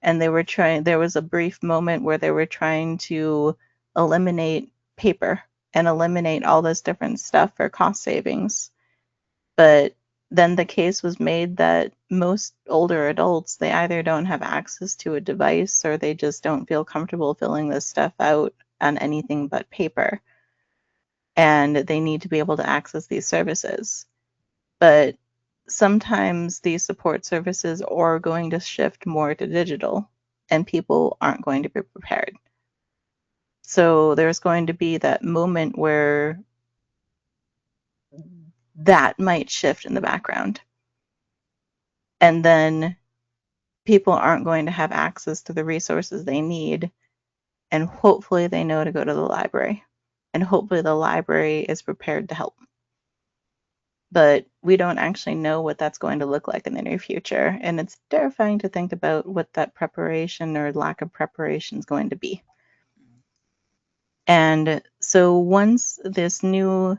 And there was a brief moment where they were trying to eliminate paper and eliminate all this different stuff for cost savings. But then the case was made that most older adults, they either don't have access to a device, or they just don't feel comfortable filling this stuff out on anything but paper. And they need to be able to access these services. But sometimes these support services are going to shift more to digital, and people aren't going to be prepared. So there's going to be that moment where that might shift in the background. And then people aren't going to have access to the resources they need. And hopefully they know to go to the library. And hopefully the library is prepared to help. But we don't actually know what that's going to look like in the near future. And it's terrifying to think about what that preparation or lack of preparation is going to be. And so once this new,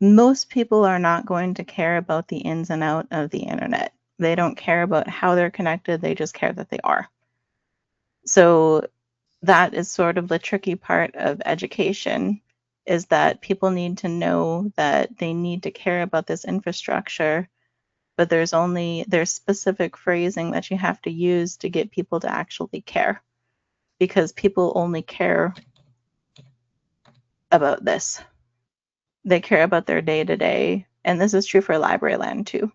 most people are not going to care about the ins and out of the internet. They don't care about how they're connected. They just care that they are. So that is sort of the tricky part of education, is that people need to know that they need to care about this infrastructure, but there's specific phrasing that you have to use to get people to actually care, because people only care about this. They care about their day-to-day, and this is true for library land too.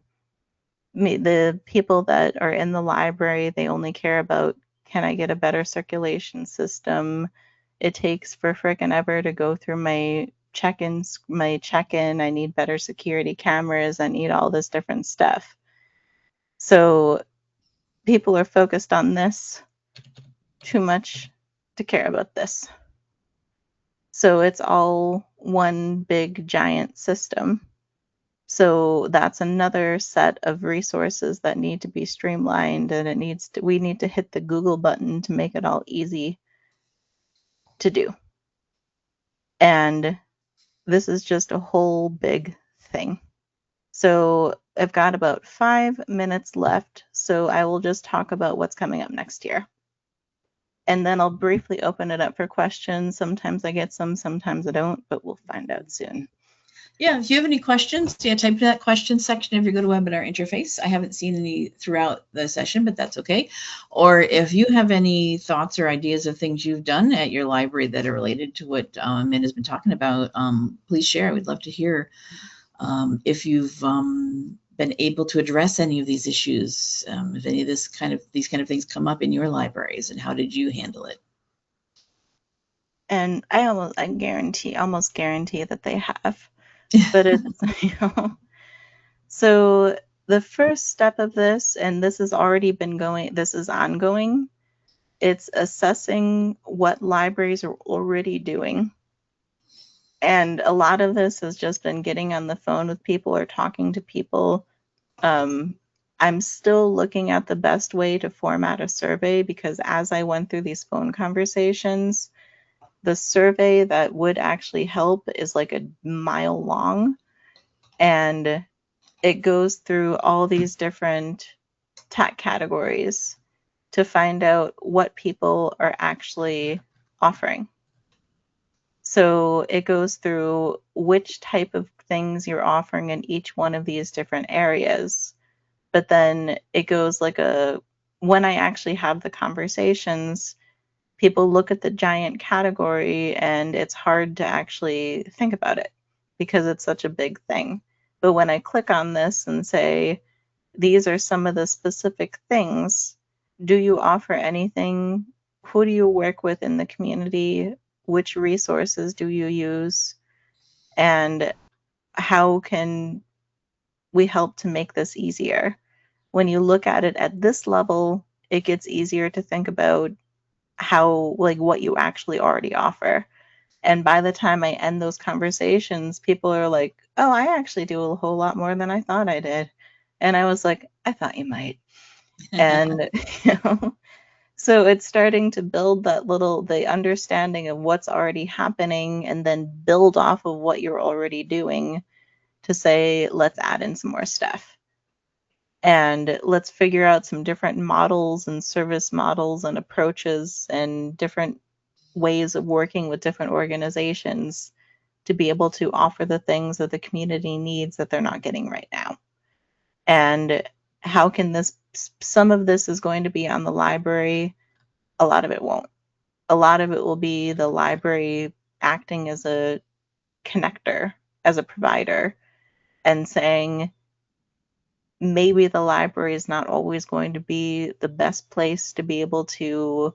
The people that are in the library, they only care about, can I get a better circulation system? It takes for frickin' ever to go through my check-in. I need better security cameras. I need all this different stuff. So people are focused on this too much to care about this. So it's all one big giant system. So that's another set of resources that need to be streamlined, and we need to hit the Google button to make it all easy to do. And this is just a whole big thing. So I've got about 5 minutes left, so I will just talk about what's coming up next year. And then I'll briefly open it up for questions. Sometimes I get some, sometimes I don't, but we'll find out soon. Yeah, if you have any questions, type in that question section of your GoToWebinar interface. I haven't seen any throughout the session, but that's okay. Or if you have any thoughts or ideas of things you've done at your library that are related to what Min has been talking about, please share. I would love to hear if you've been able to address any of these issues, if any of these kind of things come up in your libraries, and how did you handle it? And I almost guarantee that they have. But it's, so the first step of this, and this has already been this is ongoing, it's assessing what libraries are already doing. And a lot of this has just been getting on the phone with people or talking to people. I'm still looking at the best way to format a survey, because as I went through these phone conversations, the survey that would actually help is like a mile long, and it goes through all these different tech categories to find out what people are actually offering. So it goes through which type of things you're offering in each one of these different areas. But then it goes like when I actually have the conversations, people look at the giant category and it's hard to actually think about it because it's such a big thing. But when I click on this and say, these are some of the specific things, do you offer anything? Who do you work with in the community? Which resources do you use? And how can we help to make this easier? When you look at it at this level, it gets easier to think about what you actually already offer. And by the time I end those conversations, people are like, oh, I actually do a whole lot more than I thought I did. And I was like, I thought you might. And, so it's starting to build the understanding of what's already happening, and then build off of what you're already doing to say, let's add in some more stuff. And let's figure out some different models and service models and approaches and different ways of working with different organizations to be able to offer the things that the community needs that they're not getting right now. And how can some of this is going to be on the library, a lot of it won't. A lot of it will be the library acting as a connector, as a provider, and saying, maybe the library is not always going to be the best place to be able to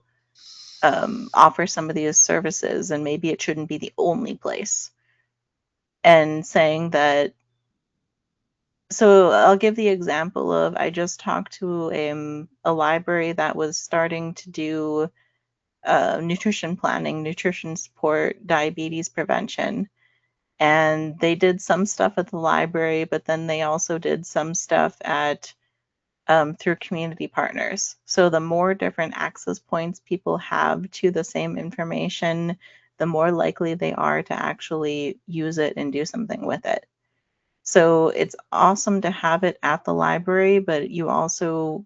offer some of these services, and maybe it shouldn't be the only place. And saying that So I'll give the example of I just talked to a library that was starting to do nutrition planning, nutrition support, diabetes prevention. And they did some stuff at the library, but then they also did some stuff at through community partners. So the more different access points people have to the same information, the more likely they are to actually use it and do something with it. So it's awesome to have it at the library, but you also,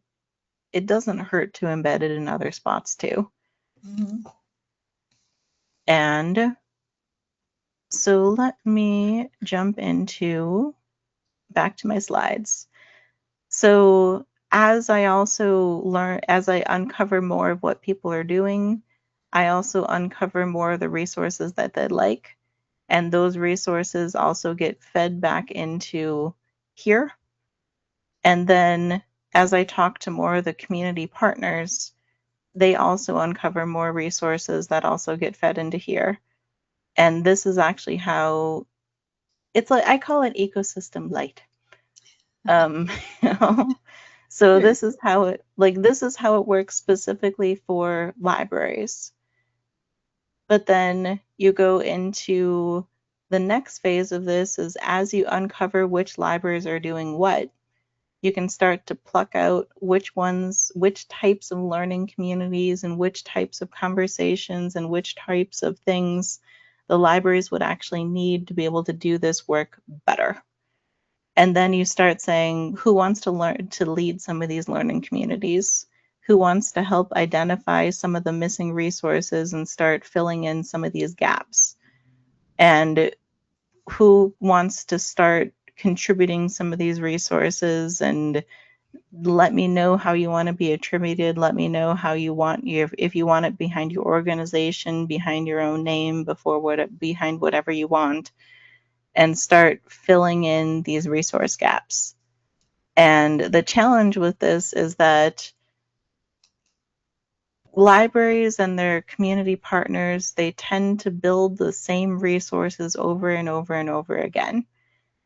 it doesn't hurt to embed it in other spots too. Mm-hmm. And so let me jump into back to my slides. So as I also learn, as I uncover more of what people are doing, I also uncover more of the resources that they like. And those resources also get fed back into here. And then as I talk to more of the community partners, they also uncover more resources that also get fed into here. And this is actually how it's like I call it ecosystem light. You know? So Sure. this is how it works specifically for libraries. But then you go into the next phase of this is as you uncover which libraries are doing what, you can start to pluck out which ones, which types of learning communities and which types of conversations and which types of things the libraries would actually need to be able to do this work better. And then you start saying, who wants to learn to lead some of these learning communities? Who wants to help identify some of the missing resources and start filling in some of these gaps? And who wants to start contributing some of these resources and let me know how you want to be attributed. Let me know how you want if you want it behind your organization, behind your own name, behind whatever you want, and start filling in these resource gaps. And the challenge with this is that libraries and their community partners, they tend to build the same resources over and over and over again. Mm-hmm.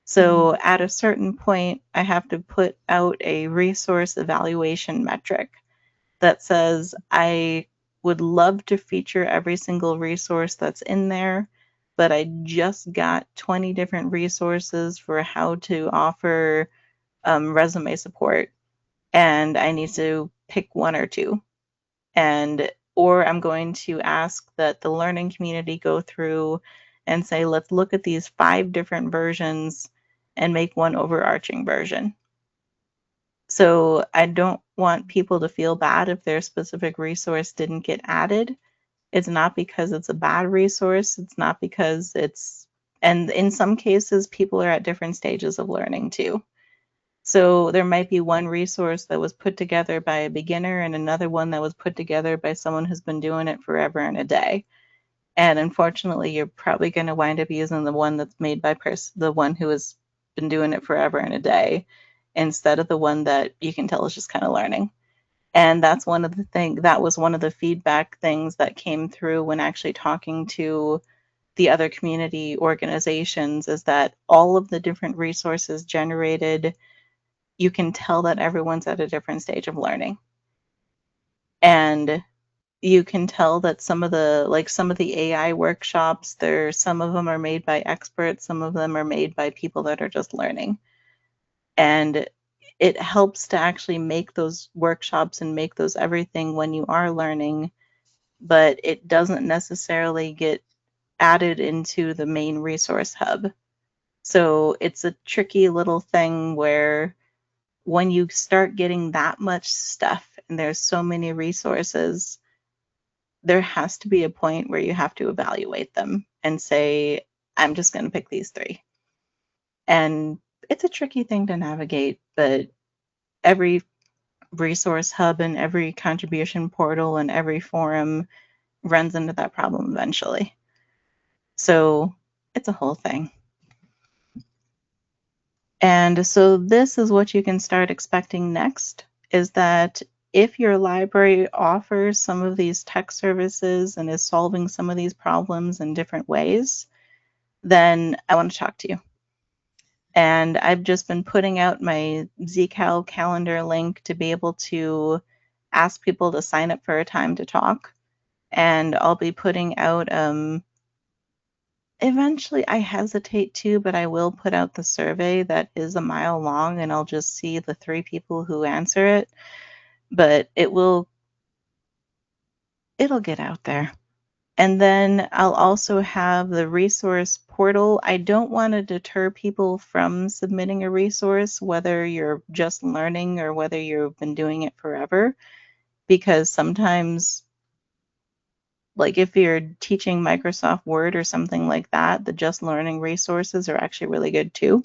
So at a certain point, I have to put out a resource evaluation metric that says I would love to feature every single resource that's in there, but I just got 20 different resources for how to offer resume support, and I need to pick one or two. And or I'm going to ask that the learning community go through and say, let's look at these 5 different versions and make one overarching version. So I don't want people to feel bad if their specific resource didn't get added. It's not because it's a bad resource. It's not because it's, and in some cases, people are at different stages of learning too. So there might be one resource that was put together by a beginner and another one that was put together by someone who's been doing it forever and a day. And unfortunately, you're probably going to wind up using the one that's made by the one who has been doing it forever and a day instead of the one that you can tell is just kind of learning. And that was one of the feedback things that came through when actually talking to the other community organizations is that all of the different resources generated, you can tell that everyone's at a different stage of learning. And you can tell that some of the AI workshops, some of them are made by experts, some of them are made by people that are just learning. And it helps to actually make those workshops and make those everything when you are learning, but it doesn't necessarily get added into the main resource hub. So it's a tricky little thing where when you start getting that much stuff and there's so many resources, there has to be a point where you have to evaluate them and say, I'm just going to pick these 3. And it's a tricky thing to navigate, but every resource hub and every contribution portal and every forum runs into that problem eventually. So it's a whole thing. And so this is what you can start expecting next, is that if your library offers some of these tech services and is solving some of these problems in different ways, then I want to talk to you. And I've just been putting out my ZCal calendar link to be able to ask people to sign up for a time to talk. And I'll be putting out, eventually I hesitate to, but I will put out the survey that is a mile long, and I'll just see the 3 people who answer it. But it'll get out there. And then I'll also have the resource portal. I don't want to deter people from submitting a resource, whether you're just learning or whether you've been doing it forever, because sometimes, like if you're teaching Microsoft Word or something like that, the just learning resources are actually really good too.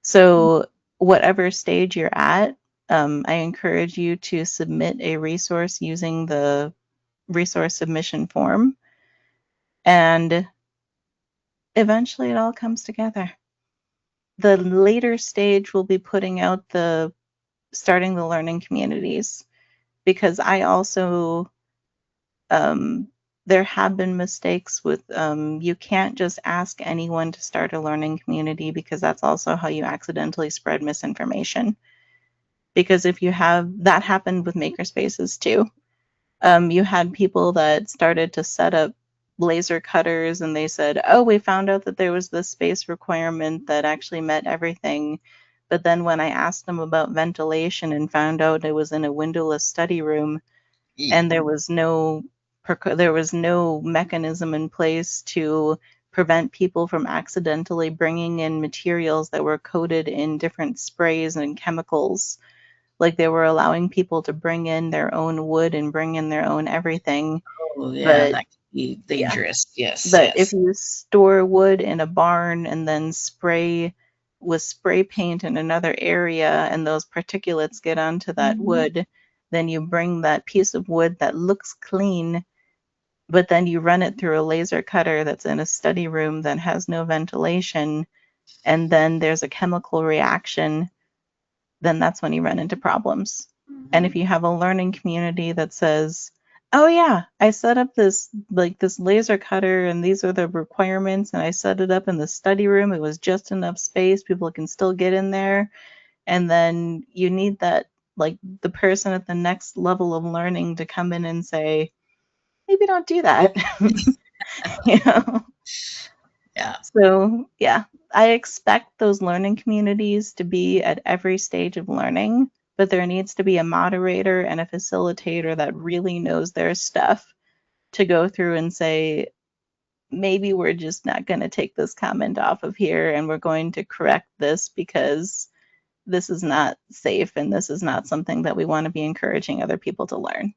So whatever stage you're at, I encourage you to submit a resource using the resource submission form. And eventually it all comes together. The later stage will be putting out starting the learning communities, because I also, there have been mistakes with, you can't just ask anyone to start a learning community, because that's also how you accidentally spread misinformation. Because if you have, that happened with makerspaces too. You had people that started to set up laser cutters, and they said, oh, we found out that there was this space requirement that actually met everything. But then when I asked them about ventilation and found out it was in a windowless study room, and there was no mechanism in place to prevent people from accidentally bringing in materials that were coated in different sprays and chemicals. Like they were allowing people to bring in their own wood and bring in their own everything. Oh, yeah, But that could be dangerous. Yes, but yes. if you store wood in a barn and then spray with spray paint in another area, and those particulates get onto that wood, then you bring that piece of wood that looks clean, but then you run it through a laser cutter that's in a study room that has no ventilation, and then there's a chemical reaction, then that's when you run into problems. And if you have a learning community that says, oh yeah, I set up this laser cutter and these are the requirements, and I set it up in the study room, it was just enough space, people can still get in there. And then you need that, like the person at the next level of learning to come in and say, maybe don't do that. You know? Yeah. So yeah, I expect those learning communities to be at every stage of learning, but there needs to be a moderator and a facilitator that really knows their stuff to go through and say, maybe we're just not going to take this comment off of here, and we're going to correct this because this is not safe and this is not something that we want to be encouraging other people to learn.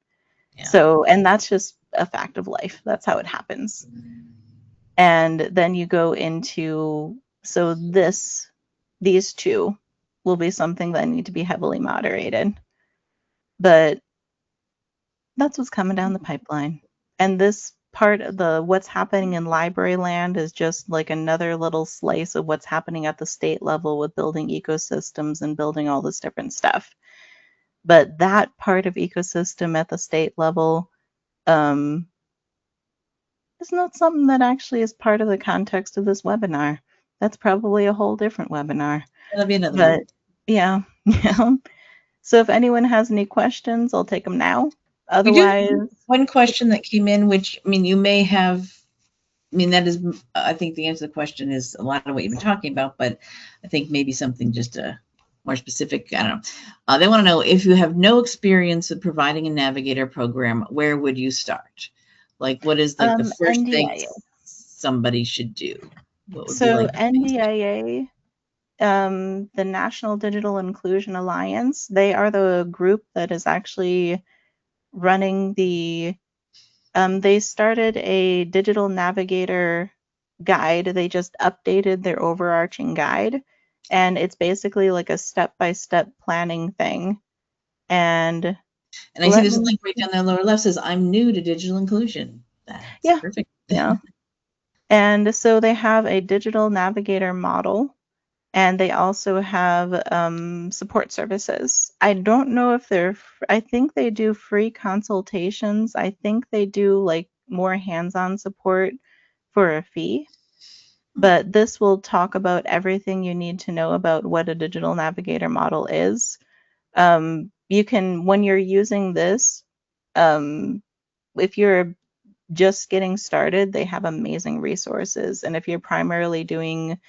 Yeah. So, and that's just a fact of life. That's how it happens. And then you go into, so these two will be something that need to be heavily moderated. But that's what's coming down the pipeline. And this part of what's happening in library land is just like another little slice of what's happening at the state level with building ecosystems and building all this different stuff. But that part of ecosystem at the state level, is not something that actually is part of the context of this webinar. That's probably a whole different webinar. That'll be another But one. yeah, yeah. So if anyone has any questions, I'll take them now. Otherwise, we do one question that came in, which, I mean, you may have, I mean, that is, I think the answer to the question is a lot of what you've been talking about, but I think maybe something just more specific, I don't know. They want to know, if you have no experience with providing a navigator program, where would you start? Like, what is like the first NDIA. thing somebody should do? What would So be like NDIA, the National Digital Inclusion Alliance, they are the group that is actually running they started a digital navigator guide. They just updated their overarching guide, and it's basically like a step-by-step planning thing. And I see there's a link right down there lower left says, I'm new to digital inclusion. That's perfect. Yeah. And so they have a digital navigator model, and they also have support services. I don't know if I think they do free consultations. I think they do like more hands-on support for a fee. But this will talk about everything you need to know about what a digital navigator model is. You can, when you're using this, if you're just getting started, they have amazing resources. And if you're primarily doing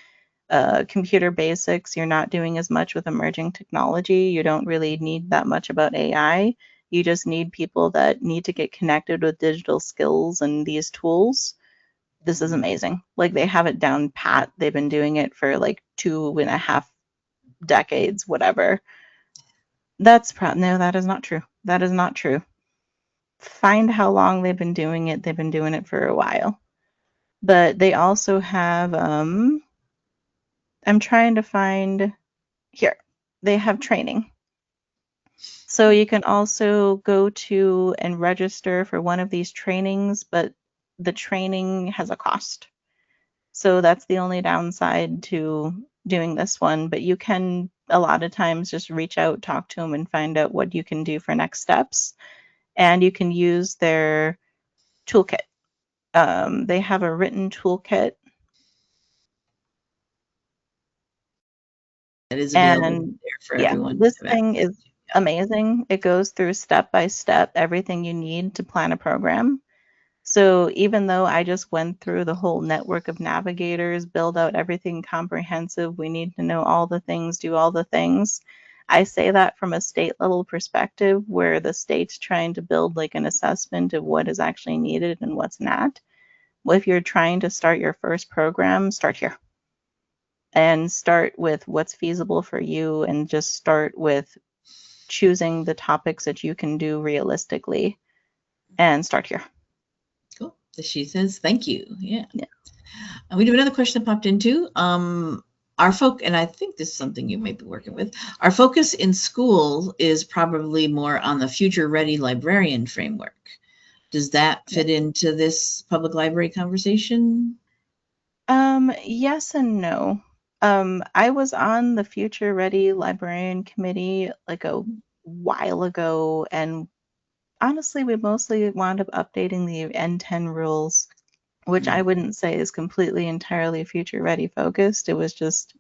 computer basics, you're not doing as much with emerging technology, you don't really need that much about AI. You just need people that need to get connected with digital skills and these tools. This is amazing. Like, they have it down pat. They've been doing it for like 2.5 decades, whatever. No, that is not true. That is not true. Find how long they've been doing it. They've been doing it for a while. But they also have, I'm trying to find here. They have training. So you can also go to and register for one of these trainings, but the training has a cost. So that's the only downside to doing this one. But you can a lot of times just reach out, talk to them, and find out what you can do for next steps. And you can use their toolkit. They have a written toolkit. That is available there for everyone. This thing is amazing. It goes through step by step everything you need to plan a program. So even though I just went through the whole network of navigators, build out everything comprehensive, we need to know all the things, do all the things. I say that from a state level perspective where the state's trying to build like an assessment of what is actually needed and what's not. Well, if you're trying to start your first program, start here. And start with what's feasible for you, and just start with choosing the topics that you can do realistically and start here. Cool. So she says, thank you. Yeah. And we do another question that popped into our and I think this is something you might be working with. Our focus in school is probably more on the future ready librarian framework. Does that fit into this public library conversation? Yes and no. I was on the Future Ready Librarian Committee like a while ago, and honestly, we mostly wound up updating the N10 rules, which I wouldn't say is completely entirely future ready focused. It was just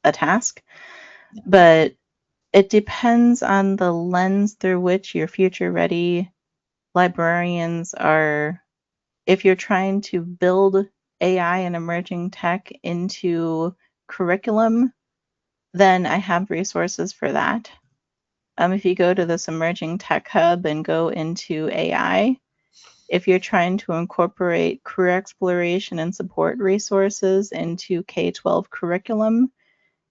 a task. But it depends on the lens through which your future ready librarians are. If you're trying to build AI and emerging tech into curriculum, then I have resources for that. If you go to this emerging tech hub and go into AI, if you're trying to incorporate career exploration and support resources into K-12 curriculum,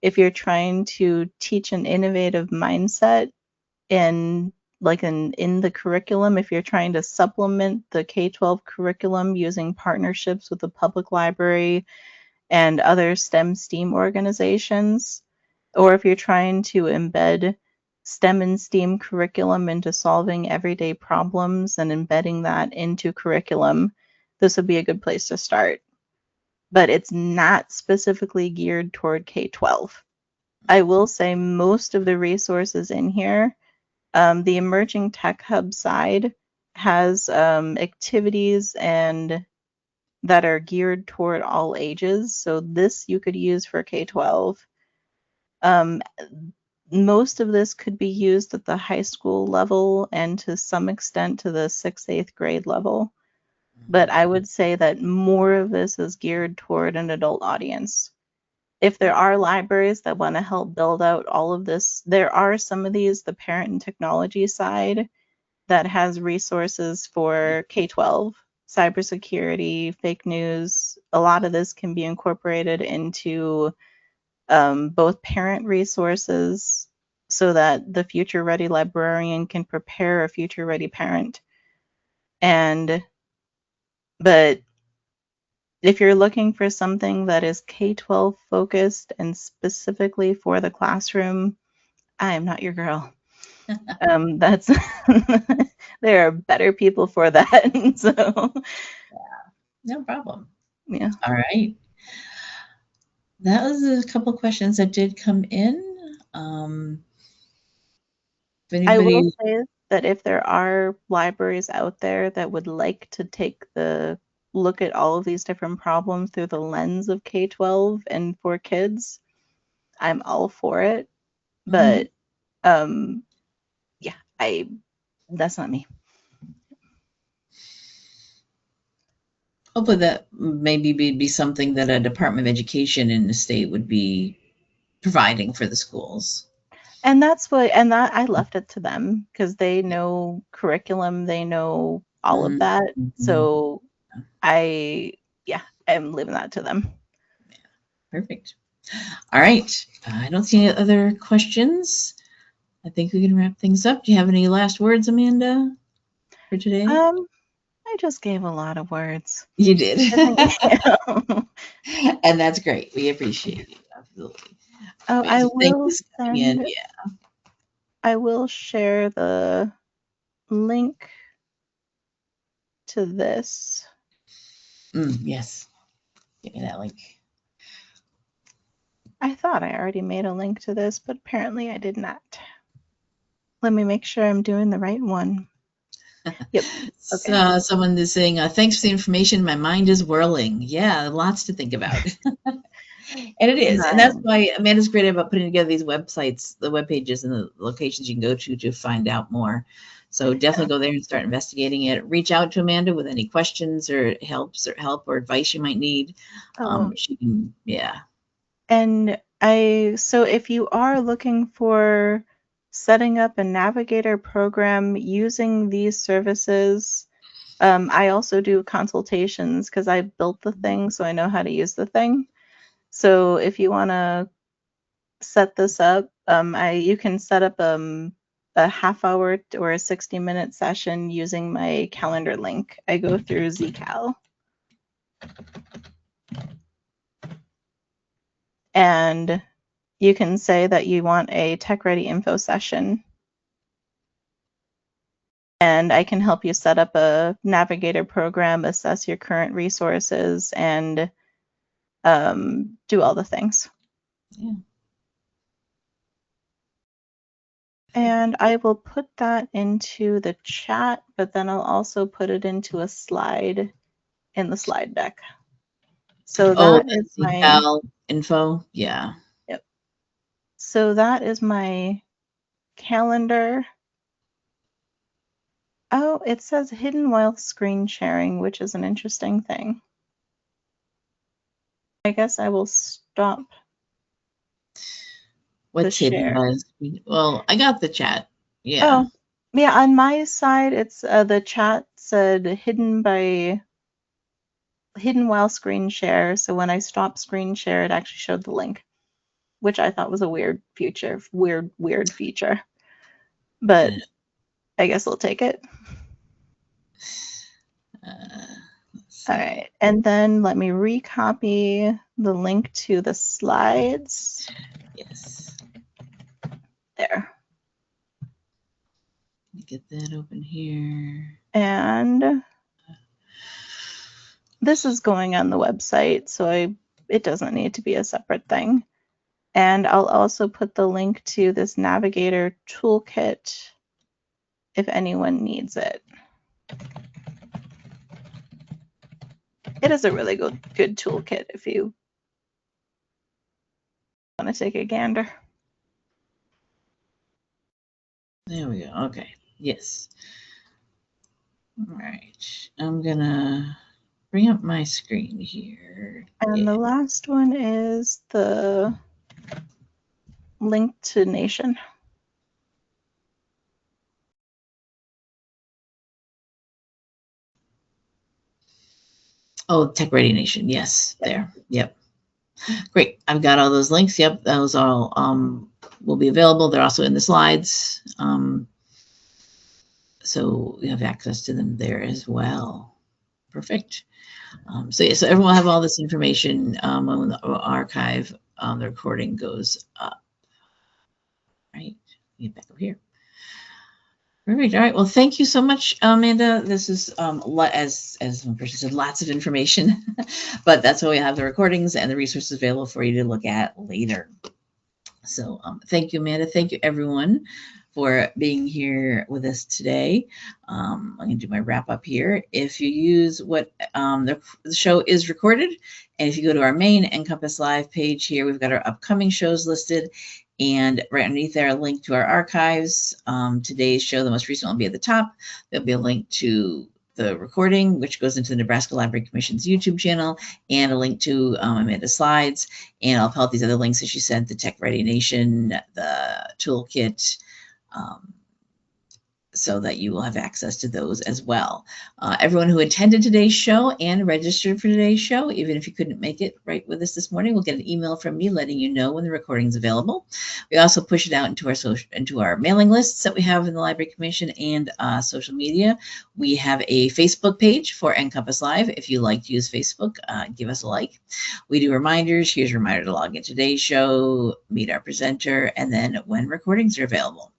if you're trying to teach an innovative mindset in the curriculum, if you're trying to supplement the K-12 curriculum using partnerships with the public library and other STEM organizations, or if you're trying to embed STEM and STEAM curriculum into solving everyday problems and embedding that into curriculum, this would be a good place to start. But it's not specifically geared toward K-12. I will say most of the resources in here, the Emerging Tech Hub side has activities and that are geared toward all ages. So this you could use for K-12. Most of this could be used at the high school level and to some extent to the 6th, 8th grade level. But I would say that more of this is geared toward an adult audience. If there are libraries that want to help build out all of this, there are some of these, the parent and technology side, that has resources for K-12, cybersecurity, fake news. A lot of this can be incorporated into both parent resources so that the future ready librarian can prepare a future ready parent. But if you're looking for something that is K-12 focused and specifically for the classroom, I am not your girl. That's there are better people for that. So no problem. Yeah. All right. That was a couple of questions that did come in. I will say that if there are libraries out there that would like to take the look at all of these different problems through the lens of K-12 and for kids, I'm all for it. But yeah, that's not me. Hopefully that maybe be something that a Department of Education in the state would be providing for the schools. And that's what, and that I left it to them because they know curriculum, they know all of that. So I'm leaving that to them. Perfect. All right. I don't see any other questions. I think we can wrap things up. Do you have any last words, Amanda, for today? I just gave a lot of words. You did. And that's great. We appreciate it. Absolutely. Oh, I will send. Yeah. I will share the link to this. Yes. Give me that link. I thought I already made a link to this, but apparently I did not. Let me make sure I'm doing the right one. Yep. Okay. Someone is saying, thanks for the information. My mind is whirling. Yeah, lots to think about. And it is. And that's why Amanda's great about putting together these websites, the web pages and the locations you can go to find out more. So definitely go there and start investigating it. Reach out to Amanda with any questions or help or advice you might need. She can, yeah. And so if you are looking for setting up a navigator program using these services, I also do consultations because I built the thing, so I know how to use the thing. So if you want to set this up, you can set up a half-hour or a 60-minute session using my calendar link. I go through Zcal. And you can say that you want a Tech Ready info session. And I can help you set up a navigator program, assess your current resources, and do all the things. Yeah. And I will put that into the chat, but then I'll also put it into a slide in the slide deck. So that is my info. Yeah. Yep. So that is my calendar. Oh, it says hidden while screen sharing, which is an interesting thing. I guess I will stop. What's hidden by the screen? Well, I got the chat. Yeah. Oh, yeah. On my side, it's the chat said hidden while screen share. So when I stopped screen share, it actually showed the link, which I thought was a weird feature. But I guess I'll take it. All right, and then let me recopy the link to the slides. Yes. There. Let me get that open here. And this is going on the website, so it doesn't need to be a separate thing. And I'll also put the link to this navigator toolkit if anyone needs it. It is a really good toolkit if you want to take a gander. There we go. Okay. Yes. All right. I'm going to bring up my screen here. And the last one is the link to Nation. Oh, Tech Ready Nation. Yes, there. Yep. Great. I've got all those links. Yep. Those all will be available. They're also in the slides. So we have access to them there as well. Perfect. So everyone will have all this information when the archive the recording goes up. Right. Get back over here. Perfect. All right. Well, thank you so much, Amanda. This is as Christian said, lots of information, but that's why we have the recordings and the resources available for you to look at later. So thank you, Amanda. Thank you, everyone, for being here with us today. I'm going to do my wrap up here. If you use what the show is recorded, and if you go to our main NCompass Live page here, we've got our upcoming shows listed. And right underneath there, a link to our archives. Today's show, the most recent, will be at the top. There'll be a link to the recording, which goes into the Nebraska Library Commission's YouTube channel, and a link to Amanda's slides. And I'll put these other links that she sent, the Tech Ready Nation, the toolkit, so that you will have access to those as well. Everyone who attended today's show and registered for today's show, even if you couldn't make it right with us this morning, will get an email from me letting you know when the recording is available. We also push it out into our mailing lists that we have in the Library Commission and social media. We have a Facebook page for NCompass Live. If you like to use Facebook, give us a like. We do reminders. Here's a reminder to log in today's show, meet our presenter, and then when recordings are available.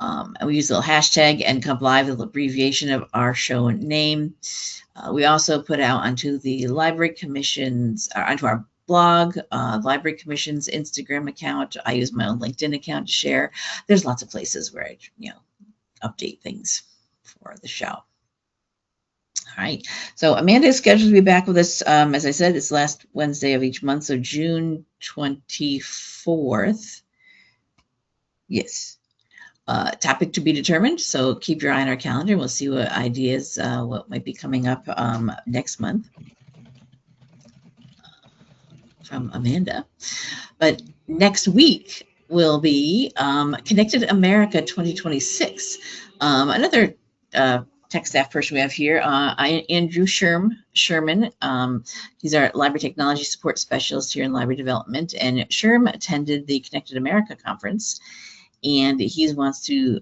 And we use the little hashtag NCompLive, the abbreviation of our show name. We also put out onto the Library Commission's, onto our blog, Library Commission's Instagram account. I use my own LinkedIn account to share. There's lots of places where I, update things for the show. All right. So Amanda is scheduled to be back with us. As I said, it's last Wednesday of each month. So June 24th. Yes. Topic to be determined. So keep your eye on our calendar. We'll see what ideas, what might be coming up next month from Amanda. But next week will be Connected America 2026. Another tech staff person we have here, Andrew Sherman. He's our library technology support specialist here in library development. And Sherm attended the Connected America conference. And he wants to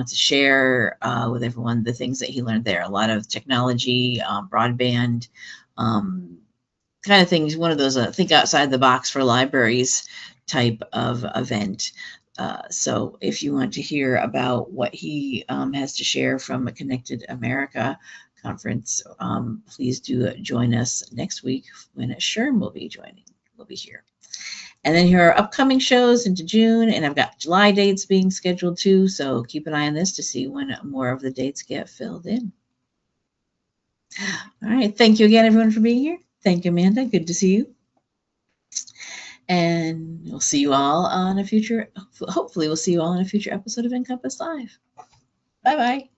share with everyone the things that he learned there. A lot of technology, broadband, kind of things. One of those think outside the box for libraries type of event. So if you want to hear about what he has to share from a Connected America conference, please do join us next week when Sherm will be here. And then here are upcoming shows into June, and I've got July dates being scheduled too, so keep an eye on this to see when more of the dates get filled in. All right, thank you again, everyone, for being here. Thank you, Amanda. Good to see you. And we'll see you all on hopefully we'll see you all in a future episode of NCompass Live. Bye-bye.